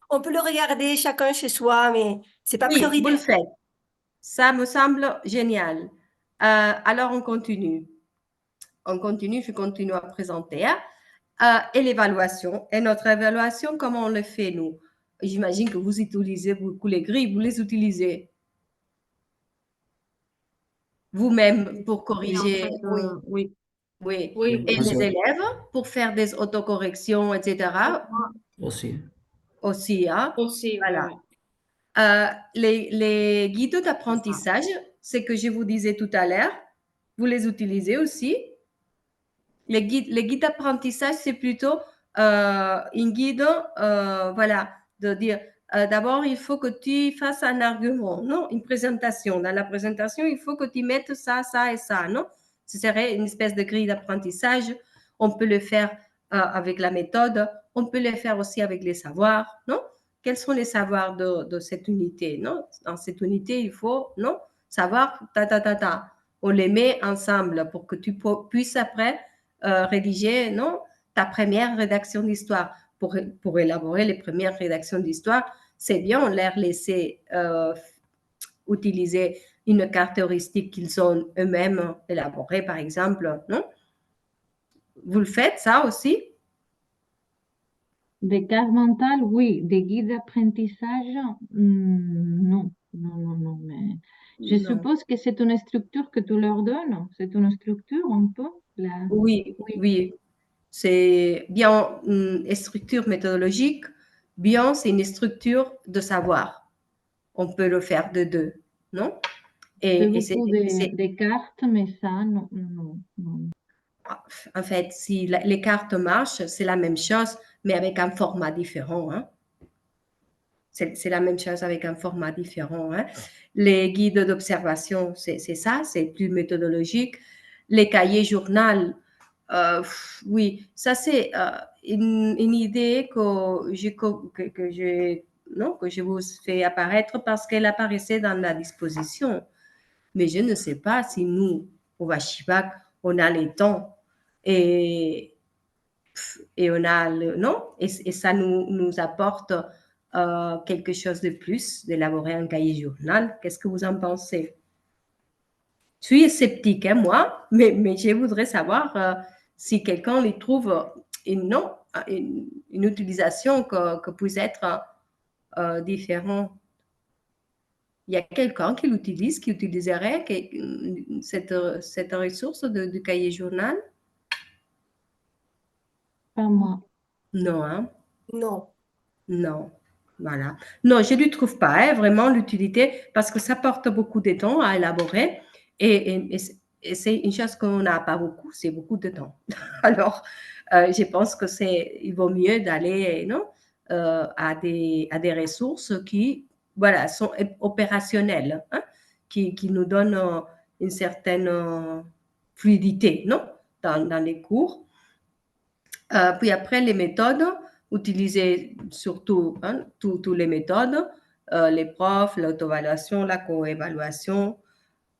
Speaker 2: On peut le regarder chacun chez soi, mais c'est pas
Speaker 1: Oui, vous le
Speaker 2: prioritaire.
Speaker 1: faites. Ça me semble génial. Alors, on continue. Je continue à présenter. Hein. Et l'évaluation. Et notre évaluation, comment on le fait, nous? J'imagine que vous utilisez beaucoup les grilles, vous les utilisez vous-même pour
Speaker 3: Oui, en
Speaker 1: corriger.
Speaker 3: fait,
Speaker 2: Oui.
Speaker 3: oui.
Speaker 1: Oui.
Speaker 3: Oui,
Speaker 1: Et
Speaker 3: oui.
Speaker 1: les élèves pour faire des autocorrections, etc.
Speaker 6: Aussi.
Speaker 1: aussi. Hein?
Speaker 3: Aussi, oui,
Speaker 1: Voilà.
Speaker 3: oui.
Speaker 1: Les guides d'apprentissage, ce que je vous disais tout à l'heure, vous les utilisez aussi. Les guides d'apprentissage, c'est plutôt une guide, voilà, de dire d'abord, il faut que tu fasses un argument, non, une présentation. Dans la présentation, il faut que tu mettes ça, ça et ça, non? Ce serait une espèce de grille d'apprentissage. On peut le faire avec la méthode, on peut le faire aussi avec les savoirs, non? Quels sont les savoirs de cette unité, non? Dans cette unité, il faut, non? Savoir, ta. On les met ensemble pour que tu puisses après rédiger non, ta première rédaction d'histoire. Pour élaborer les premières rédactions d'histoire, c'est bien, on leur laisser utiliser une carte heuristique qu'ils ont eux-mêmes élaborée, par exemple. Non? Vous le faites, ça aussi?
Speaker 3: Des cartes mentales, oui. Des guides d'apprentissage, non. Non. Mais je
Speaker 1: Non.
Speaker 3: suppose que c'est une structure que tu leur donnes. C'est une structure un peu.
Speaker 1: Oui. C'est bien une structure méthodologique, bien c'est une structure de savoir. On peut le faire de deux, non?
Speaker 3: C'est
Speaker 1: Et
Speaker 3: beaucoup des cartes, mais ça, non.
Speaker 1: en fait, si les cartes marchent, c'est la même chose, mais avec un format différent. Hein. C'est la même chose avec un format différent. Hein. Les guides d'observation, c'est ça, c'est plus méthodologique. Les cahiers journal, oui, ça c'est une idée que je vous fais apparaître parce qu'elle apparaissait dans la disposition. Mais je ne sais pas si nous, au Vachivac, on a le temps et on a le, non, et ça nous apporte quelque chose de plus d'élaborer un cahier journal. Qu'est-ce que vous en pensez? Je suis sceptique, hein, moi, mais je voudrais savoir si quelqu'un y trouve une utilisation que puisse être différente. Il y a quelqu'un qui l'utilise, qui utiliserait cette ressource du cahier journal?
Speaker 3: Pas moi.
Speaker 1: Non, hein?
Speaker 2: Non.
Speaker 1: Non. Voilà. Non, je ne lui trouve pas hein, vraiment l'utilité parce que ça porte beaucoup de temps à élaborer et c'est une chose qu'on n'a pas beaucoup, c'est beaucoup de temps. Alors, je pense que il vaut mieux d'aller non, à des ressources qui voilà, sont opérationnelles, hein, qui nous donnent une certaine fluidité non, dans les cours. Puis après, les méthodes, utiliser surtout hein, toutes les méthodes, les profs, l'auto-évaluation, la co-évaluation,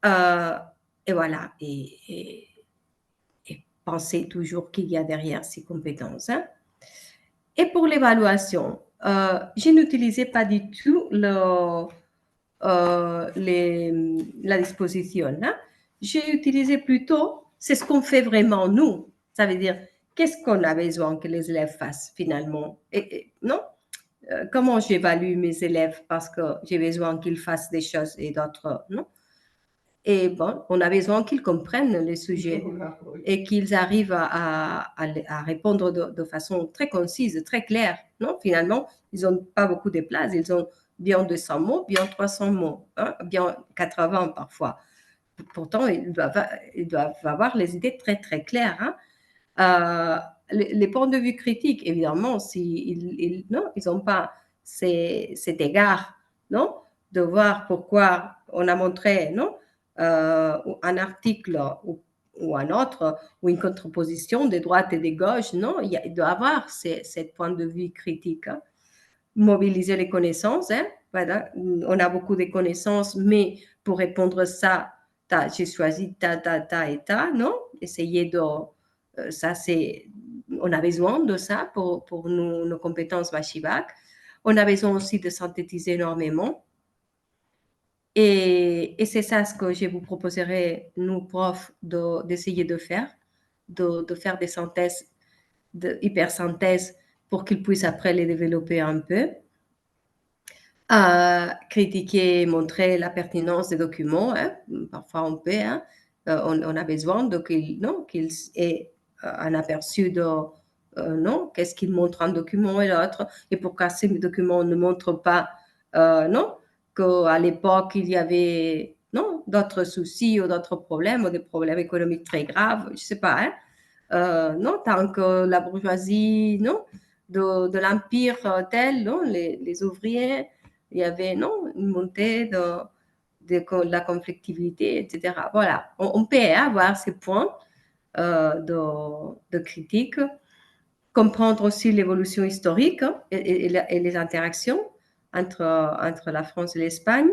Speaker 1: et voilà, et penser toujours qu'il y a derrière ces compétences. Hein. Et pour l'évaluation, je n'utilisais pas du tout la disposition. Hein. J'ai utilisé plutôt, c'est ce qu'on fait vraiment nous. Ça veut dire, qu'est-ce qu'on a besoin que les élèves fassent finalement non comment j'évalue mes élèves parce que j'ai besoin qu'ils fassent des choses et d'autres non. Et bon, on a besoin qu'ils comprennent les sujets et qu'ils arrivent à répondre de façon très concise, très claire. Non, finalement, ils n'ont pas beaucoup de place, ils ont bien 200 mots, bien 300 mots, hein, bien 80 parfois. Pourtant, ils doivent avoir les idées très, très claires. Hein. Les points de vue critiques, évidemment, ils n'ont pas cet égard, non, de voir pourquoi on a montré, non, un article ou un autre, ou une contraposition de droite et de gauche, non, il doit avoir ce point de vue critique. Hein. Mobiliser les connaissances, hein, voilà, on a beaucoup de connaissances, mais pour répondre à ça, j'ai choisi ta et ta, non, essayer de ça, on a besoin de ça pour nos compétences Vachivac. on a besoin aussi de synthétiser énormément. Et c'est ça ce que je vous proposerai, nous, profs, d'essayer de faire, de faire des synthèses, de hypersynthèse, pour qu'ils puissent après les développer un peu. À critiquer, montrer la pertinence des documents, hein. Parfois on peut, hein. On a besoin qu'ils aient un aperçu de non, qu'est-ce qu'il montre un document et l'autre, et pourquoi ces documents ne montrent pas non, qu'à l'époque il y avait non, d'autres soucis ou d'autres problèmes, ou des problèmes économiques très graves, je ne sais pas, hein. Non, tant que la bourgeoisie, non, de l'empire tel, non, les ouvriers, il y avait non, une montée de la conflictivité, etc. Voilà, on peut avoir ces points de critique, comprendre aussi l'évolution historique, hein, et les interactions entre la France et l'Espagne,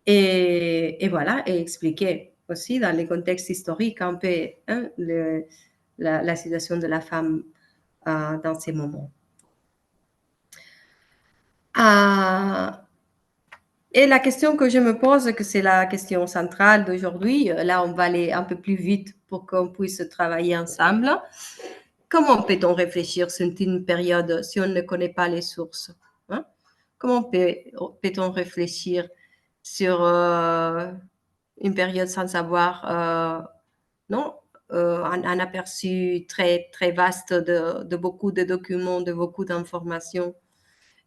Speaker 1: et voilà, et expliquer aussi dans les contextes historiques un peu, hein, la situation de la femme dans ces moments. Et la question que je me pose, que c'est la question centrale d'aujourd'hui, là on va aller un peu plus vite pour qu'on puisse travailler ensemble. Comment peut-on réfléchir sur une période si on ne connaît pas les sources, hein? Comment peut-on réfléchir sur une période sans savoir non, un aperçu très, très vaste de beaucoup de documents, de beaucoup d'informations.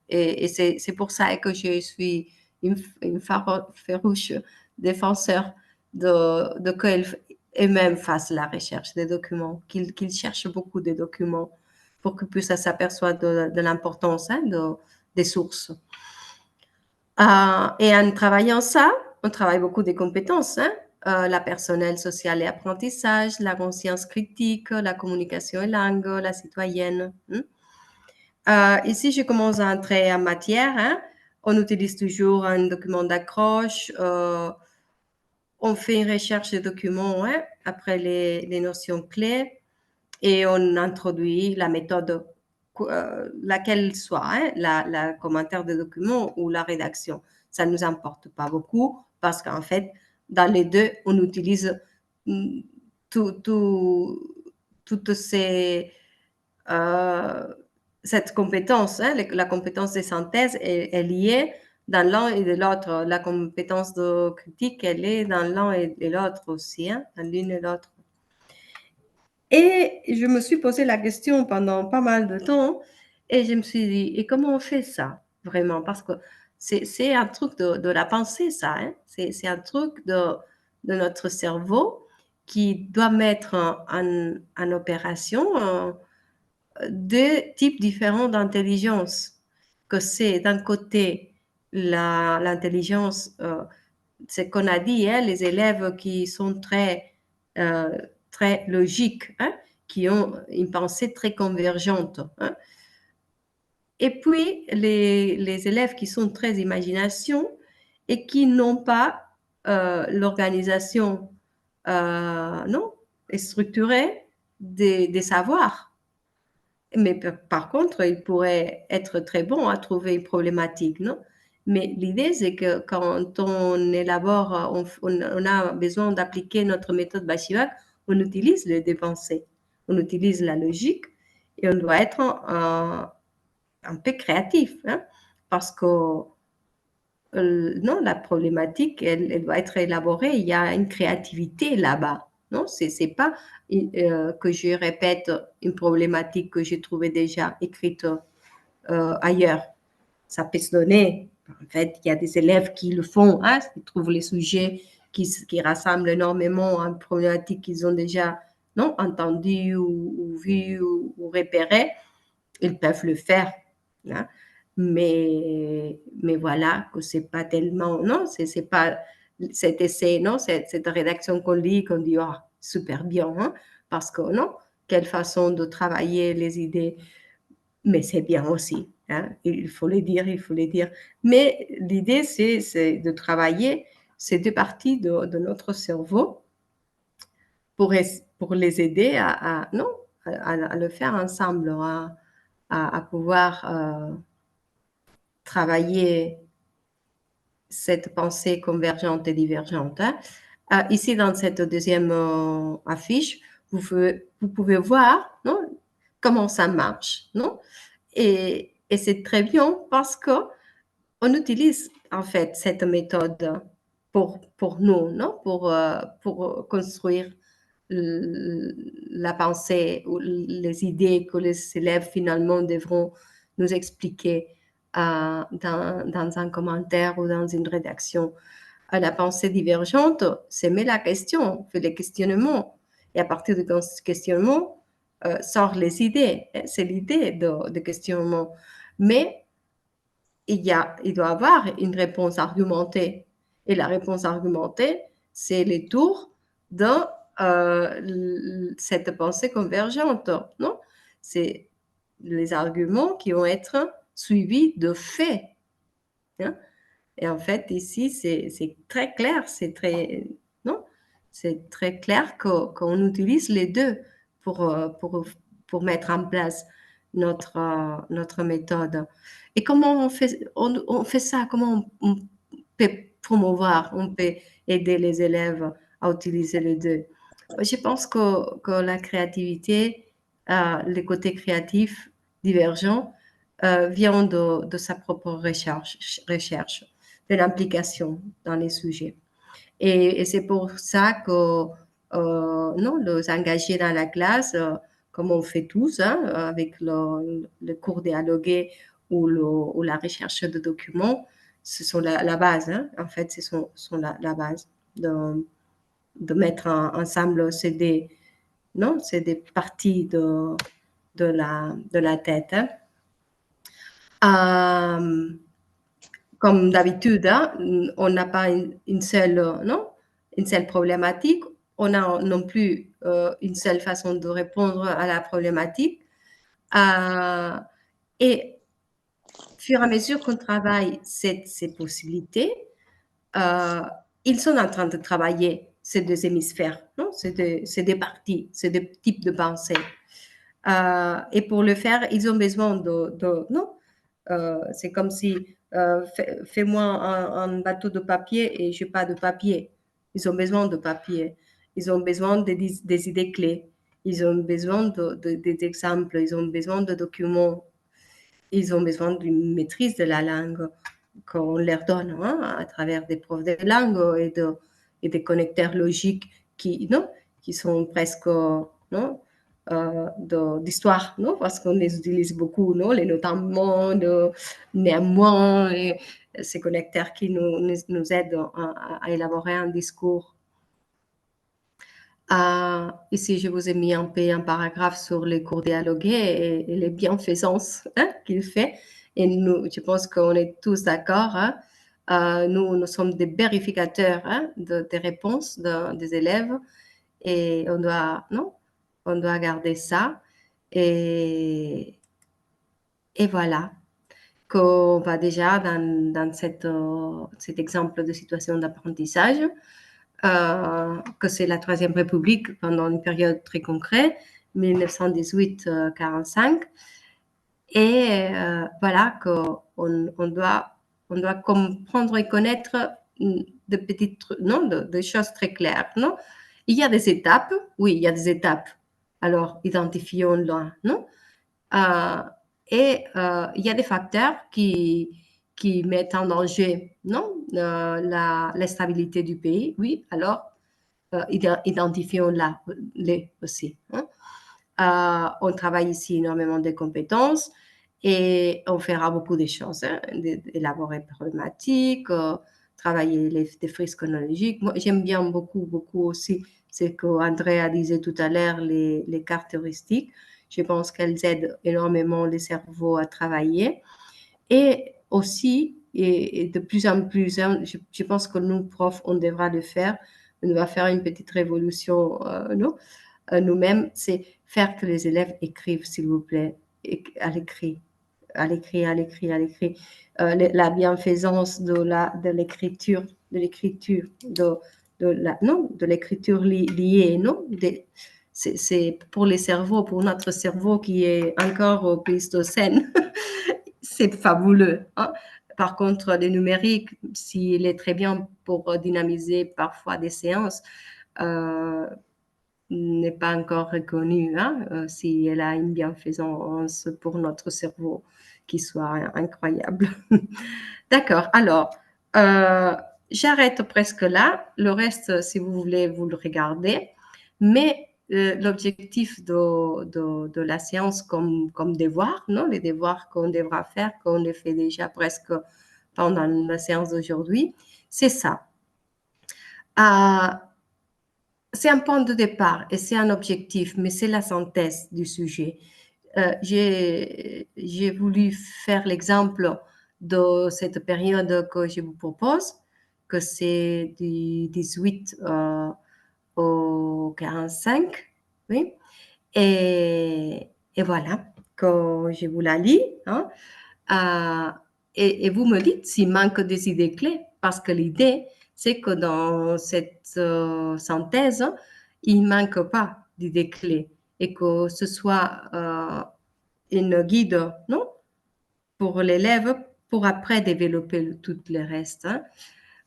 Speaker 1: Et c'est pour ça que je suis une farouche défenseur de qu'ils eux-mêmes fassent la recherche des documents, qu'ils cherchent beaucoup de documents pour qu'ils puissent s'apercevoir de l'importance, hein, des sources. Et en travaillant ça, on travaille beaucoup des compétences, hein, la personnelle, sociale et apprentissage, la conscience critique, la communication et langue, la citoyenne. Ici, je commence à entrer en matière, hein. On utilise toujours un document d'accroche. On fait une recherche de documents, hein, après les notions clés, et on introduit la méthode, laquelle soit, hein, la commentaire de documents ou la rédaction. Ça ne nous importe pas beaucoup parce qu'en fait, dans les deux, on utilise toutes cette compétence, hein, la compétence de synthèse est liée dans l'un et de l'autre. La compétence de critique, elle est dans l'un et l'autre aussi, hein, dans l'une et l'autre. Et je me suis posé la question pendant pas mal de temps et je me suis dit, et comment on fait ça vraiment? Parce que c'est un truc de la pensée, ça, hein? C'est un truc de notre cerveau qui doit mettre en opération deux types différents d'intelligence. Que c'est d'un côté l'intelligence, c'est qu'on a dit, hein, les élèves qui sont très logiques, hein, qui ont une pensée très convergente, hein. Et puis les élèves qui sont très imagination et qui n'ont pas l'organisation non, structurée des savoirs. Mais par contre, il pourrait être très bon à trouver une problématique, non? Mais l'idée, c'est que quand on élabore, on a besoin d'appliquer notre méthode Bachivak, on utilise les deux pensées, on utilise la logique et on doit être un peu créatif, hein, parce que non, la problématique, elle doit être élaborée, il y a une créativité là-bas. Non, c'est pas que je répète une problématique que j'ai trouvée déjà écrite ailleurs. Ça peut se donner. En fait, il y a des élèves qui le font, hein, qui trouvent les sujets qui rassemblent énormément une problématique qu'ils ont déjà non, entendu ou vu ou repéré. Ils peuvent le faire, hein. Mais voilà que c'est pas tellement, non, c'est pas cet essai, non, cette rédaction qu'on lit, qu'on dit, oh, super bien, hein, parce que non, quelle façon de travailler les idées, mais c'est bien aussi, hein, il faut le dire, il faut le dire. Mais l'idée, c'est de travailler ces deux parties de notre cerveau pour les aider non, à le faire ensemble, à pouvoir travailler cette pensée convergente et divergente. Ici, dans cette deuxième affiche, vous pouvez voir, non, comment ça marche, non? Et c'est très bien parce qu'on utilise en fait cette méthode pour nous, non? Pour construire la pensée ou les idées que les élèves finalement devront nous expliquer dans un commentaire ou dans une rédaction. La pensée divergente, c'est met la question, fait les questionnements. Et à partir de ce questionnement, sortent les idées. C'est l'idée de questionnement. Mais il doit y avoir une réponse argumentée. Et la réponse argumentée, c'est le tour de cette pensée convergente. Non? C'est les arguments qui vont être suivis de faits. Hein? Et en fait, ici, c'est très clair, c'est très clair qu'on utilise les deux pour mettre en place notre méthode. Et comment on fait ça? Comment on peut promouvoir, on peut aider les élèves à utiliser les deux? Je pense que la créativité, le côté créatif divergent, vient de sa propre recherche, de l'implication dans les sujets. Et c'est pour ça que les engagés dans la classe, comme on fait tous, avec le cours dialogué ou la recherche de documents, ce sont la base. En fait, ce sont la base de mettre ensemble ces des parties de la tête. Comme d'habitude, on n'a pas une seule problématique, on a non plus une seule façon de répondre à la problématique. Et au fur et à mesure qu'on travaille ces possibilités, ils sont en train de travailler ces deux hémisphères, non? C'est des parties, c'est des types de pensée. Et pour le faire, ils ont besoin c'est comme si fais-moi un bateau de papier et je n'ai pas de papier. Ils ont besoin de papier. Ils ont besoin des idées clés. Ils ont besoin des exemples. Ils ont besoin de documents. Ils ont besoin d'une maîtrise de la langue qu'on leur donne à travers des profs de langue et des connecteurs logiques qui sont presque d'histoire, non? Parce qu'on les utilise beaucoup, non? Les notamment, néanmoins, et ces connecteurs qui nous aident à élaborer un discours. Ici, je vous ai mis un paragraphe sur les cours dialogués et les bienfaisances qu'il fait. Et nous, je pense qu'on est tous d'accord. Nous sommes des vérificateurs des réponses des élèves et on doit garder ça. Et voilà, qu'on va déjà dans cet exemple de situation d'apprentissage, que c'est la Troisième République pendant une période très concrète, 1918-45. Et voilà qu'on doit comprendre et connaître des choses très claires. Non? Il y a des étapes, oui, il y a des étapes. Alors, identifions-les, non? Et il y a des facteurs qui mettent en danger, non? La stabilité du pays, oui. Alors, identifions-les aussi. On travaille ici énormément de compétences et on fera beaucoup de choses, élaborer des problématiques, travailler des frises chronologiques. Moi, j'aime bien beaucoup aussi ce qu'Andrea disait tout à l'heure, les cartes heuristiques. Je pense qu'elles aident énormément les cerveaux à travailler. Et aussi, et de plus en plus, je pense que nous, profs, on devra le faire. On va faire une petite révolution, nous-mêmes, c'est faire que les élèves écrivent, s'il vous plaît, à l'écrit. La bienfaisance de l'écriture, de l'écriture liée, non? C'est pour les cerveaux, pour notre cerveau qui est encore au Pléistocène. c'est fabuleux, hein. Par contre, le numérique, s'il est très bien pour dynamiser parfois des séances, n'est pas encore reconnu, hein, si elle a une bienfaisance pour notre cerveau qui soit incroyable. D'accord, alors, j'arrête presque là. Le reste, si vous voulez, vous le regardez. Mais l'objectif de la séance comme devoir, non, les devoirs qu'on devra faire, qu'on les fait déjà presque pendant la séance d'aujourd'hui, c'est ça. C'est un point de départ et c'est un objectif, mais c'est la synthèse du sujet. J'ai voulu faire l'exemple de cette période que je vous propose, que c'est du 18 au 45, oui. Et voilà, que je vous la lis, hein. Et vous me dites s'il manque des idées clés, parce que l'idée, c'est que dans cette synthèse, il ne manque pas d'idées clés et que ce soit une guide, non, pour l'élève pour après développer tout le reste, hein.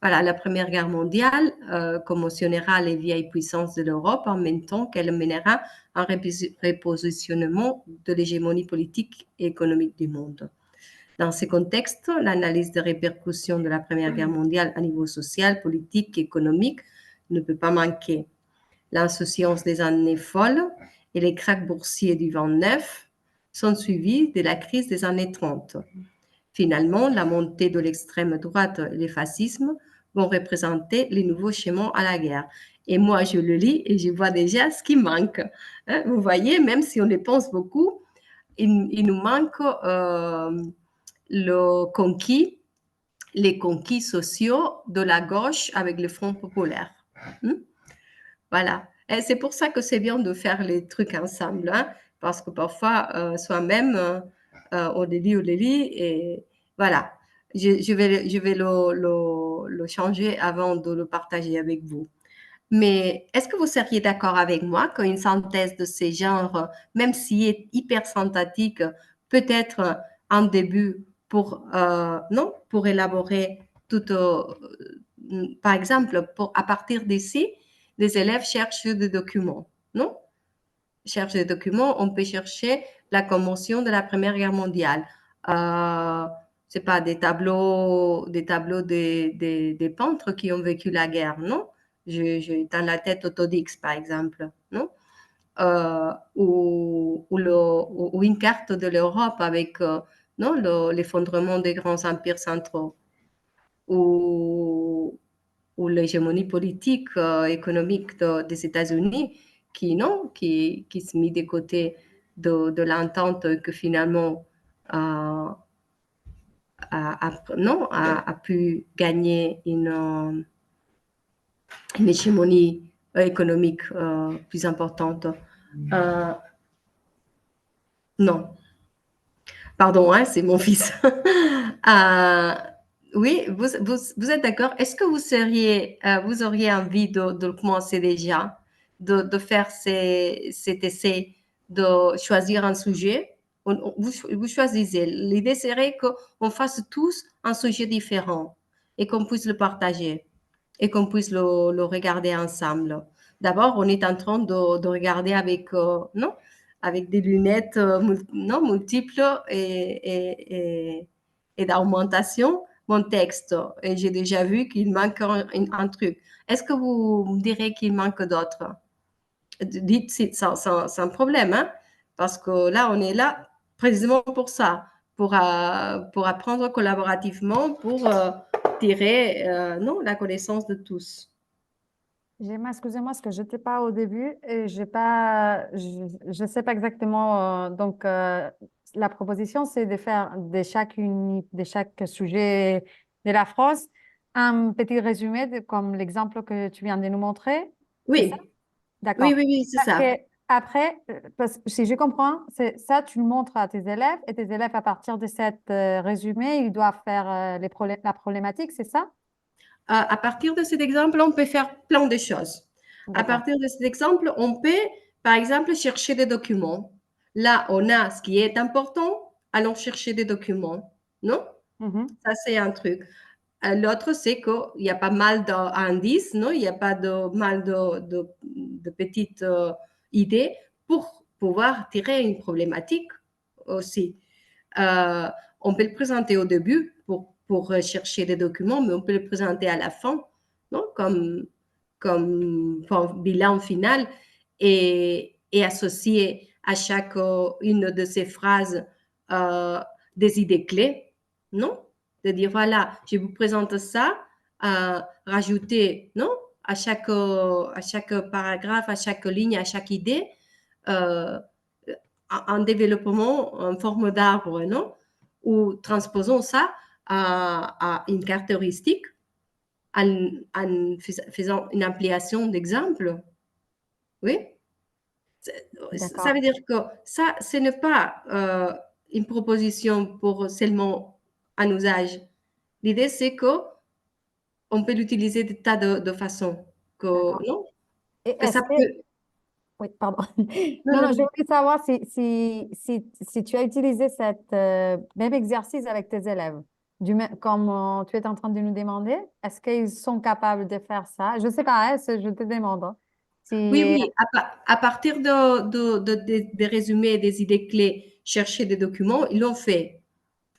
Speaker 1: Voilà, la Première Guerre mondiale commotionnera les vieilles puissances de l'Europe en même temps qu'elle mènera un repositionnement de l'hégémonie politique et économique du monde. Dans ce contexte, l'analyse des répercussions de la Première Guerre mondiale à niveau social, politique et économique ne peut pas manquer. L'insouciance des années folles et les krachs boursiers du 29 sont suivis de la crise des années 30. Finalement, la montée de l'extrême droite et le fascisme vont représenter les nouveaux schémas à la guerre. Et moi, je le lis et je vois déjà ce qui manque, hein. Vous voyez, même si on les pense beaucoup, il nous manque les conquis sociaux de la gauche avec le Front populaire. Voilà. Et c'est pour ça que c'est bien de faire les trucs ensemble, hein, parce que parfois, soi-même, on les lit, et voilà. Je vais le changer avant de le partager avec vous. Mais est-ce que vous seriez d'accord avec moi qu'une synthèse de ces genres, même s'il est hyper synthétique, peut être un début pour, non, pour élaborer tout, par exemple, à partir d'ici, les élèves cherchent des documents, non? Cherchent des documents, on peut chercher la commotion de la Première Guerre mondiale. C'est pas des tableaux des peintres qui ont vécu la guerre, non? Dans la tête Autodix, par exemple, non? Ou une carte de l'Europe avec non, l'effondrement des grands empires centraux, ou l'hégémonie politique, économique des États-Unis qui se mit de côté de l'entente que finalement a pu gagner une hégémonie économique plus importante. Non. Pardon, hein, c'est mon fils. Oui, vous êtes d'accord? Est-ce que vous auriez envie de commencer déjà, de faire cet essai, de choisir un sujet? Vous choisissez. L'idée serait qu'on fasse tous un sujet différent et qu'on puisse le partager et qu'on puisse le regarder ensemble. D'abord, on est en train de regarder avec, non, avec des lunettes non, multiples et d'augmentation mon texte. Et j'ai déjà vu qu'il manque un truc. Est-ce que vous me direz qu'il manque d'autres? Dites sans problème, hein? Parce que là, on est là précisément pour ça, pour apprendre collaborativement, pour tirer non, la connaissance de tous.
Speaker 4: Gemma, excusez-moi, parce que je n'étais pas au début et j'ai pas, je sais pas exactement. Donc, la proposition, c'est de faire de chaque sujet de la France un petit résumé, comme l'exemple que tu viens de nous montrer.
Speaker 1: Oui,
Speaker 4: d'accord.
Speaker 1: oui, c'est ça.
Speaker 4: Après, parce que si je comprends, c'est ça, tu le montres à tes élèves et tes élèves, à partir de cet résumé, ils doivent faire la problématique, c'est ça?
Speaker 1: À partir de cet exemple, on peut faire plein de choses. À partir de cet exemple, on peut, par exemple, chercher des documents. Là, on a ce qui est important, allons chercher des documents. non?
Speaker 4: Mhm.
Speaker 1: Ça, c'est un truc. L'autre, c'est qu'il y a pas mal d'indices, non? Il y a pas mal de petites idées pour pouvoir tirer une problématique aussi. On peut le présenter au début pour chercher des documents, mais on peut le présenter à la fin, non? Comme bilan final et associer à chaque une de ces phrases des idées clés, non? De dire, voilà, je vous présente ça, rajouter, non? À chaque paragraphe, à chaque ligne, à chaque idée, euh, en développement en forme d'arbre, non? Ou transposons ça à une caractéristique en faisant une ampliation d'exemple. Oui? Ça
Speaker 4: D'accord.
Speaker 1: veut dire que ça, ce n'est pas une proposition pour seulement un usage. L'idée, c'est qu'on peut l'utiliser de tas de façons.
Speaker 4: D'accord.
Speaker 1: Non?
Speaker 4: Et
Speaker 1: Que
Speaker 4: est-ce
Speaker 1: ça
Speaker 4: que,
Speaker 1: peut...
Speaker 4: oui, pardon.
Speaker 1: Non,
Speaker 4: Non, non,
Speaker 1: non,
Speaker 4: je voulais savoir si tu as utilisé cette même exercice avec tes élèves, comme tu es en train de nous demander, est-ce qu'ils sont capables de faire ça? Je ne sais pas, hein, je te demande. Hein.
Speaker 1: oui,
Speaker 4: Si,
Speaker 1: oui, à partir des résumés, des idées clés, chercher des documents, ils l'ont fait.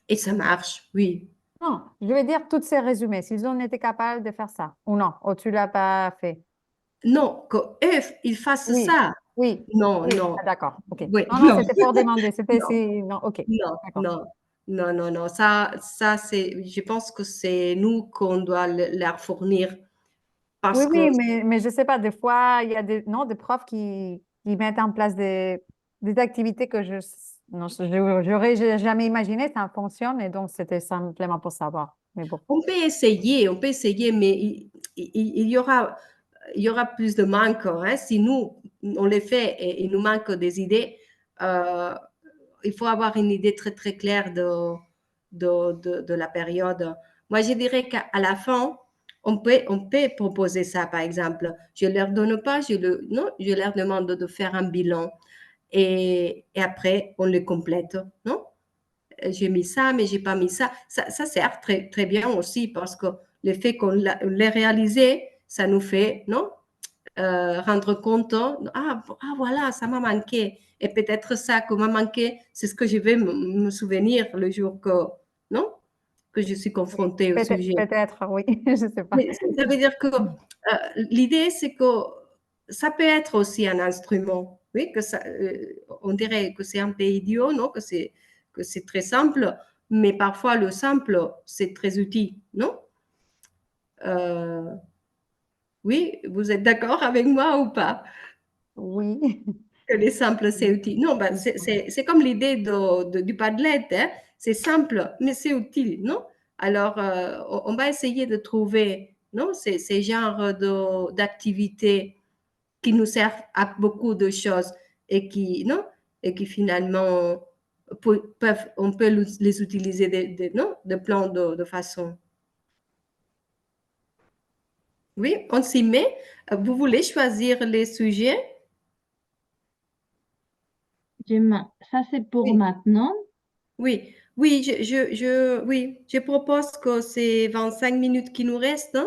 Speaker 1: Et ça marche, oui.
Speaker 4: non, je veux dire tous ces résumés, s'ils ont été capables de faire ça ou non, ou tu ne l'as pas fait.
Speaker 1: Non, qu'eux, ils fassent
Speaker 4: Oui,
Speaker 1: ça.
Speaker 4: oui,
Speaker 1: Non,
Speaker 4: oui,
Speaker 1: non,
Speaker 4: ah, d'accord, ok.
Speaker 1: oui,
Speaker 4: Non, non,
Speaker 1: non,
Speaker 4: c'était pour demander,
Speaker 1: non,
Speaker 4: non, ok,
Speaker 1: non,
Speaker 4: d'accord.
Speaker 1: non, non, non, non. Ça c'est, je pense que c'est nous qu'on doit leur fournir
Speaker 4: Oui,
Speaker 1: parce que,
Speaker 4: oui, mais je ne sais pas, des fois, il y a des profs qui mettent en place des activités que non, j'aurais jamais imaginé, ça fonctionne, et donc c'était simplement pour savoir. Mais bon.
Speaker 1: on peut essayer, mais il y aura plus de manque. Hein. Si nous, on les fait et il nous manque des idées, euh, il faut avoir une idée très, très claire de la période. Moi, je dirais qu'à la fin, on peut proposer ça, par exemple. Je ne leur donne pas, non, je leur demande de faire un bilan et après, on le complète, non? J'ai mis ça, mais j'ai pas mis ça. Ça sert très, très bien aussi parce que le fait qu'on l'ait réalisé, ça nous fait, non? Rendre compte, voilà, ça m'a manqué. Et peut-être ça qui m'a manqué, c'est ce que je vais me souvenir le jour non? Que je suis confrontée au sujet.
Speaker 4: Peut-être, oui, je ne sais pas.
Speaker 1: Mais ça veut dire que l'idée, c'est que ça peut être aussi un instrument. Oui, on dirait que c'est un peu idiot, non? Que c'est très simple, mais parfois le simple, c'est très utile, non? Euh, oui, vous êtes d'accord avec moi ou pas?
Speaker 4: Oui.
Speaker 1: Que les simples, c'est utile. Non, ben, c'est comme l'idée du Padlet, hein? C'est simple, mais c'est utile, non? Alors, on va essayer de trouver, non, ces genres d'activités qui nous servent à beaucoup de choses et qui, non, et qui finalement on peut les utiliser non, de plein de façons. Oui, on s'y met. Vous voulez choisir les sujets?
Speaker 3: Ça c'est pour
Speaker 1: Oui.
Speaker 3: maintenant.
Speaker 1: Oui, oui, oui, je propose que ces 25 minutes qui nous restent,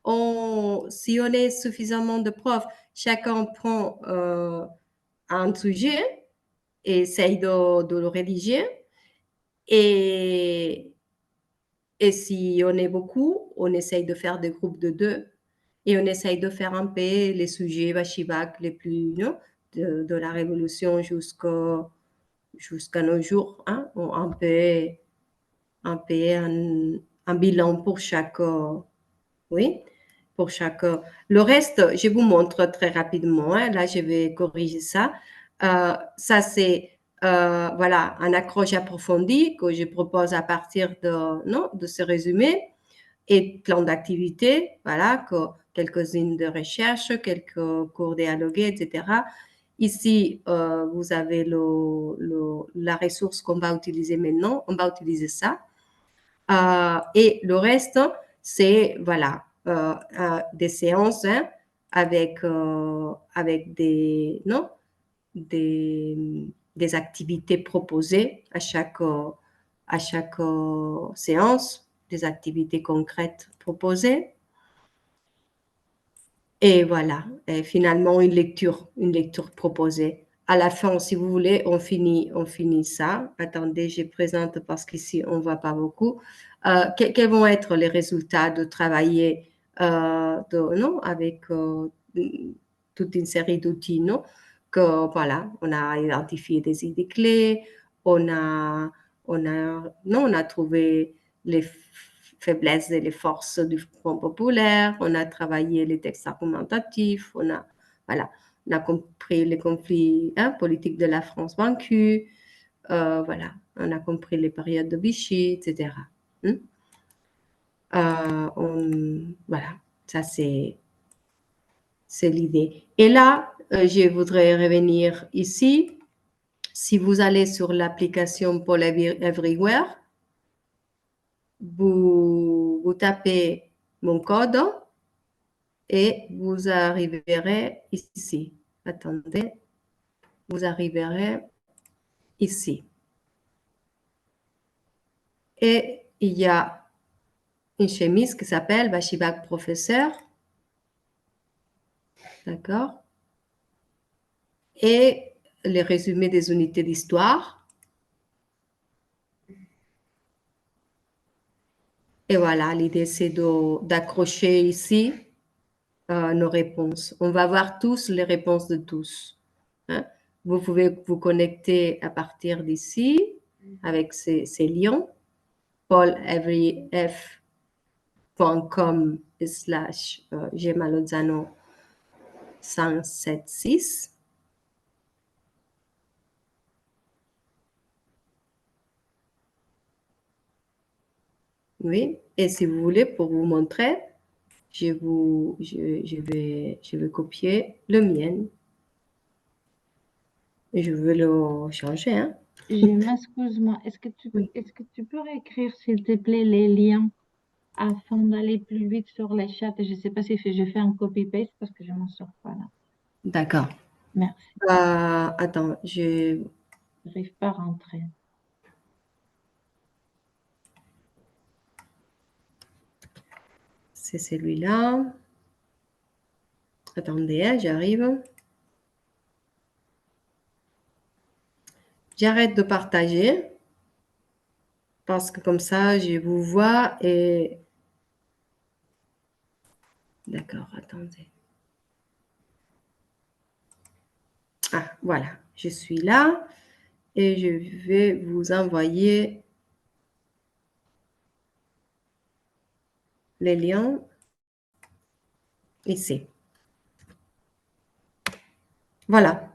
Speaker 1: hein, si on est suffisamment de profs, chacun prend un sujet et essaye de le rédiger. Et, et si on est beaucoup, on essaye de faire des groupes de 2 et on essaye de faire un peu les sujets Bachivak les plus, non, de la Révolution jusqu'à nos jours, hein, un bilan pour chaque, oui, pour chaque. Le reste, je vous montre très rapidement. Hein, là, je vais corriger ça. Ça, c'est voilà, un accroche approfondi que je propose à partir non, de ce résumé et plan d'activité, voilà, quelques-unes de recherche, quelques cours dialogués, etc. Ici, vous avez la ressource qu'on va utiliser maintenant. On va utiliser ça. Et le reste, c'est voilà, des séances hein, avec des activités proposées à chaque à chaque séance, des activités concrètes proposées. Et voilà, et finalement une lecture proposée. À la fin, si vous voulez, on finit ça. Attendez, je présente parce qu'ici, on ne voit pas beaucoup. Quels vont être les résultats de travailler non, avec toute une série d'outils, non? Que voilà, on a identifié des idées clés, on a trouvé les faiblesses et les forces du Front populaire, on a travaillé les textes argumentatifs, on a compris les conflits politiques de la France vaincue, voilà, on a compris les périodes de Vichy, etc. Voilà, ça c'est l'idée. Et là, je voudrais revenir ici. Si vous allez sur l'application Paul Everywhere, vous tapez mon code et vous arriverez ici. Attendez, vous arriverez ici. Et il y a une chemise qui s'appelle Bashibak Professeur. D'accord? Et les résumés des unités d'histoire. Et voilà, l'idée c'est d'accrocher ici nos réponses. On va voir tous les réponses de tous. Hein? Vous pouvez vous connecter à partir d'ici avec ces liens. pauleveryf.com/Gemma Lozano 576. Oui, et si vous voulez, pour vous montrer, je vais copier le mien. Et je vais le changer. Hein?
Speaker 3: Excuse-moi, est-ce que tu peux réécrire, s'il te plaît, les liens afin d'aller plus vite sur les chats? Je ne sais pas si je fais un copy-paste parce que je ne m'en sors pas là.
Speaker 1: D'accord.
Speaker 3: Merci.
Speaker 1: Attends,
Speaker 3: Je n'arrive pas à rentrer.
Speaker 1: C'est celui-là. Attendez, hein, j'arrive. J'arrête de partager parce que comme ça, je vous vois et... D'accord, attendez. Ah, voilà, je suis là et je vais vous envoyer les liens ici. Voilà.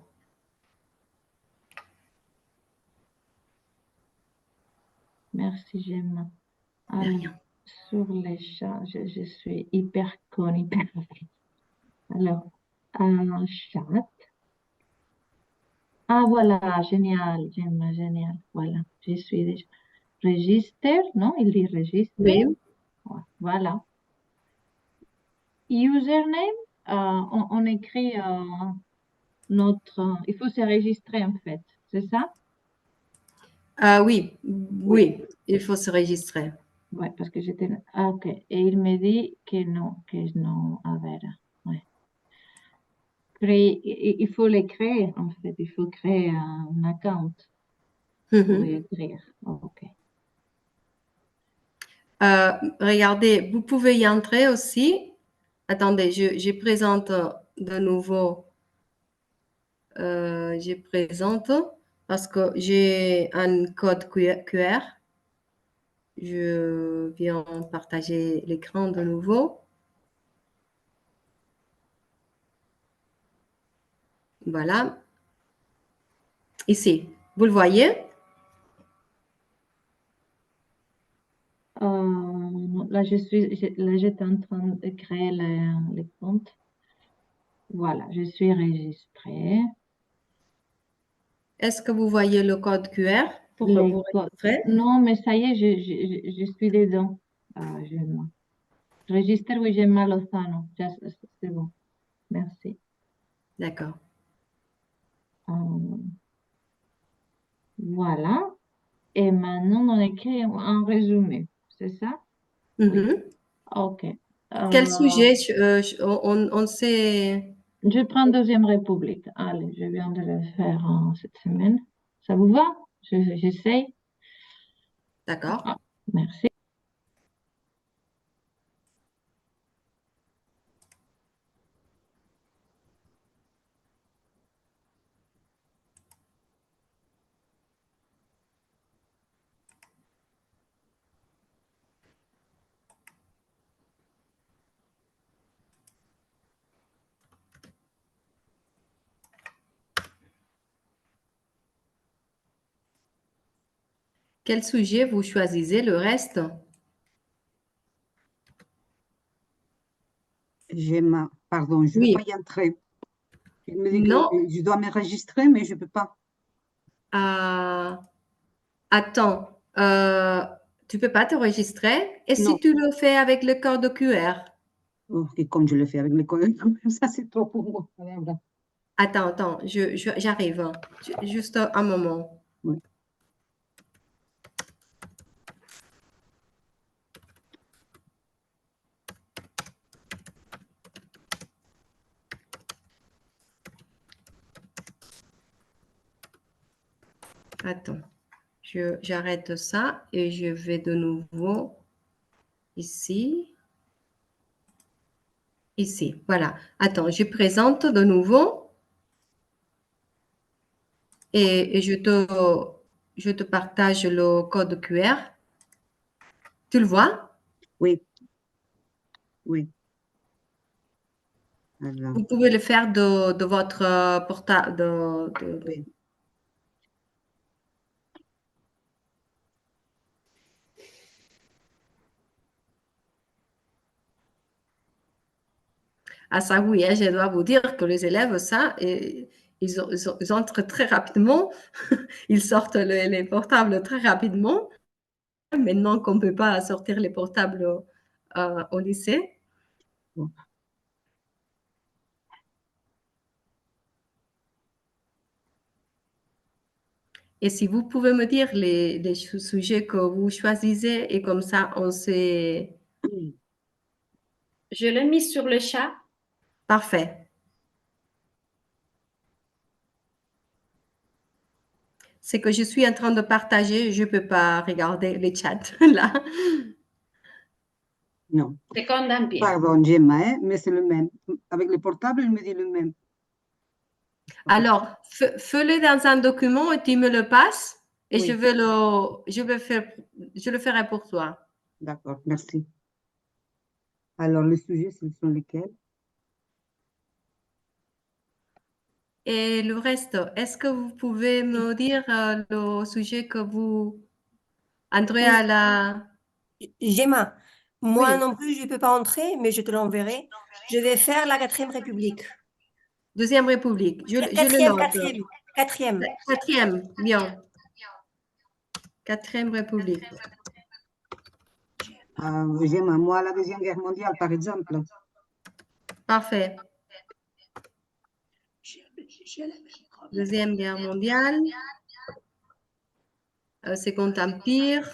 Speaker 3: Merci, Gemma.
Speaker 1: De
Speaker 3: Alors,
Speaker 1: rien.
Speaker 3: sur les chats, je suis hyper conne. Alors, un chat. Ah, voilà, génial, Gemma, génial. Voilà, je suis déjà. Register, non? Il dit register.
Speaker 1: Oui.
Speaker 3: Voilà. Username, on écrit il faut se registrer en fait, c'est ça?
Speaker 1: Oui, il faut se registrer.
Speaker 3: Oui, parce que j'étais... Ah, ok. Et il me dit que non, a ver, ouais. Il faut les créer en fait, il faut créer un account pour y écrire. Ok.
Speaker 1: Regardez, vous pouvez y entrer aussi. Attendez, je présente de nouveau. Je présente parce que j'ai un code QR. Je viens partager l'écran de nouveau. Voilà. Ici, vous le voyez?
Speaker 3: Là, j'étais en train de créer les comptes. Voilà, je suis enregistrée.
Speaker 1: Est-ce que vous voyez le code QR pour
Speaker 3: Les
Speaker 1: vous
Speaker 3: codes.
Speaker 1: registrer?
Speaker 3: Non, mais ça y est, je suis dedans. Registre, oui, Gemma Lozano. C'est bon. Merci.
Speaker 1: D'accord.
Speaker 3: Voilà. Et maintenant, on écrit un résumé, c'est ça?
Speaker 1: Mhm.
Speaker 3: Ok.
Speaker 1: Quel
Speaker 3: Euh,
Speaker 1: sujet on sait.
Speaker 3: je prends Deuxième République. Allez, je viens de le faire cette semaine. Ça vous va? J'essaye.
Speaker 1: D'accord.
Speaker 3: Ah, merci.
Speaker 1: Quel sujet vous choisissez le reste?
Speaker 5: Pardon, je ne veux
Speaker 1: Oui.
Speaker 5: pas y entrer. Il me dit que
Speaker 1: Non.
Speaker 5: je dois m'enregistrer, mais je ne peux pas.
Speaker 1: Attends. Tu ne peux pas t'enregistrer? Et si
Speaker 5: Non.
Speaker 1: tu le fais avec le code QR?
Speaker 5: Oh, et comme je le fais avec mes collègues, ça c'est trop pour moi. Voilà.
Speaker 1: Attends, j'arrive, hein. Juste un moment.
Speaker 5: Oui.
Speaker 1: Attends, j'arrête ça et je vais de nouveau ici. Ici, voilà. Attends, je présente de nouveau et je te partage le code QR. Tu le vois?
Speaker 5: Oui, oui. Alors,
Speaker 1: Vous pouvez le faire de votre portable.
Speaker 5: oui.
Speaker 1: Ah ça oui, hein, je dois vous dire que les élèves, ça, ils entrent très rapidement, ils sortent les portables très rapidement. Maintenant qu'on ne peut pas sortir les portables au lycée.
Speaker 5: Bon.
Speaker 1: Et si vous pouvez me dire les sujets que vous choisissez et comme ça, on sait.
Speaker 2: Je l'ai mis sur le chat.
Speaker 1: Parfait. C'est que je suis en train de partager, je ne peux pas regarder les chats là.
Speaker 5: Non.
Speaker 2: Seconde Empire.
Speaker 5: Pardon, Gemma, hein, mais c'est le même. Avec le portable, il me dit le même.
Speaker 1: Alors, fais-le dans un document et tu me le passes et
Speaker 5: Oui.
Speaker 1: je le ferai pour toi.
Speaker 5: D'accord, merci. Alors, les sujets, ce sont lesquels?
Speaker 1: Et le reste, est-ce que vous pouvez me dire le sujet que vous. Andrea,
Speaker 2: Oui.
Speaker 1: la.
Speaker 2: Gemma, moi
Speaker 1: Oui.
Speaker 2: non plus, je ne peux pas entrer, mais je te l'enverrai. Je vais faire la 4e République.
Speaker 1: Deuxième République. Je le
Speaker 2: Quatrième,
Speaker 1: note.
Speaker 2: quatrième, quatrième.
Speaker 1: Quatrième, bien. Quatrième République.
Speaker 5: Gemma, moi, la Deuxième Guerre mondiale, par exemple.
Speaker 1: Parfait. Deuxième Guerre mondiale. Second Empire.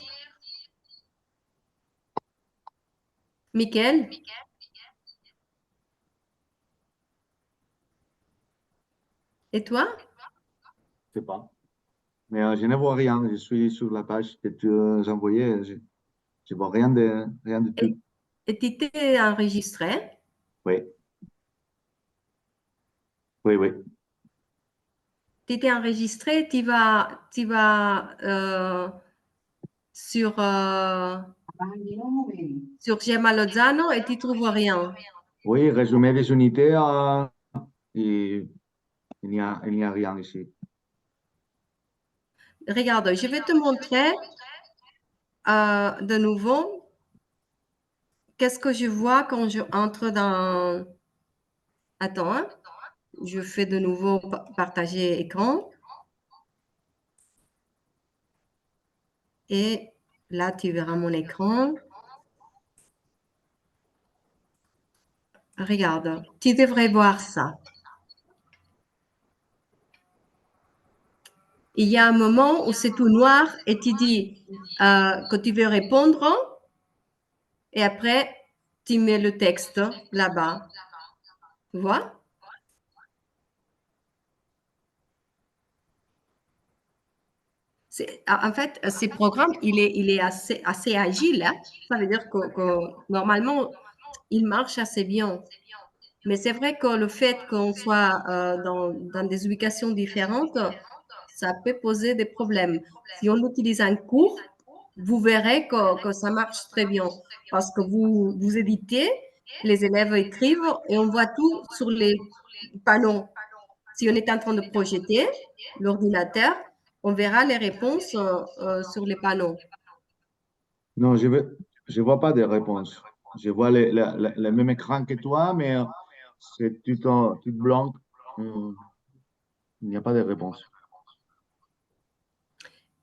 Speaker 1: Michael? Et toi?
Speaker 6: Je sais pas. Mais je ne vois rien. Je suis sur la page que tu as envoyée. Je ne vois rien de tout.
Speaker 1: Et tu t'es enregistré?
Speaker 6: Oui. Oui, oui.
Speaker 1: Tu t'es enregistré, tu vas sur Gemma Lozano et tu trouves rien.
Speaker 6: Oui, résumé des unités, et il n'y a rien ici.
Speaker 1: Regarde, je vais te montrer de nouveau qu'est-ce que je vois quand je entre dans. Attends, hein. Je fais de nouveau partager écran. Et là, tu verras mon écran. Regarde, tu devrais voir ça. Il y a un moment où c'est tout noir et tu dis que tu veux répondre et après, tu mets le texte là-bas. Tu vois? En fait, ces programmes, il est assez agile. Hein? Ça veut dire que normalement, il marche assez bien. Mais c'est vrai que le fait qu'on soit dans des ubications différentes, ça peut poser des problèmes. Si on utilise un cours, vous verrez que ça marche très bien parce que vous éditez, les élèves écrivent et on voit tout sur les panneaux. Si on est en train de projeter l'ordinateur, on verra les réponses sur les panneaux.
Speaker 6: Non, je vois pas de réponses. Je vois le même écran que toi, mais c'est tout blanc. Il n'y a pas de réponse.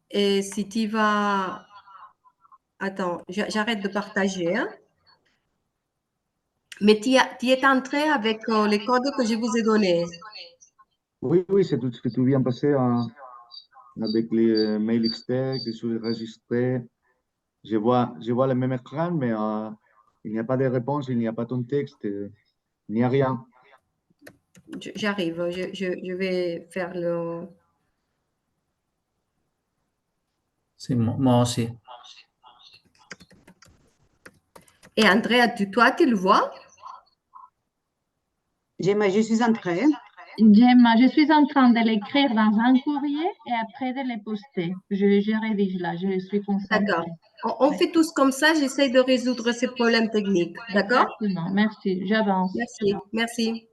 Speaker 1: Et si tu vas... Attends, j'arrête de partager. Hein. Mais tu es entré avec les codes que je vous ai donnés.
Speaker 6: Oui, oui, c'est tout ce que tu viens de passer avec les mails externes que je suis enregistré. Je vois le même écran, mais il n'y a pas de réponse, il n'y a pas ton texte, il n'y a rien.
Speaker 1: J'arrive, je vais faire le...
Speaker 7: Sì, mo sì.
Speaker 1: Et Andrea, toi, tu le vois?
Speaker 5: Je suis entrée.
Speaker 3: Gemma, je suis en train de l'écrire dans un courrier et après de le poster. Je rédige là, je suis concentrée.
Speaker 1: D'accord. On
Speaker 3: Oui.
Speaker 1: fait tous comme ça, j'essaie de résoudre ces problèmes techniques. D'accord?
Speaker 3: Exactement, merci, j'avance.
Speaker 1: Merci, merci.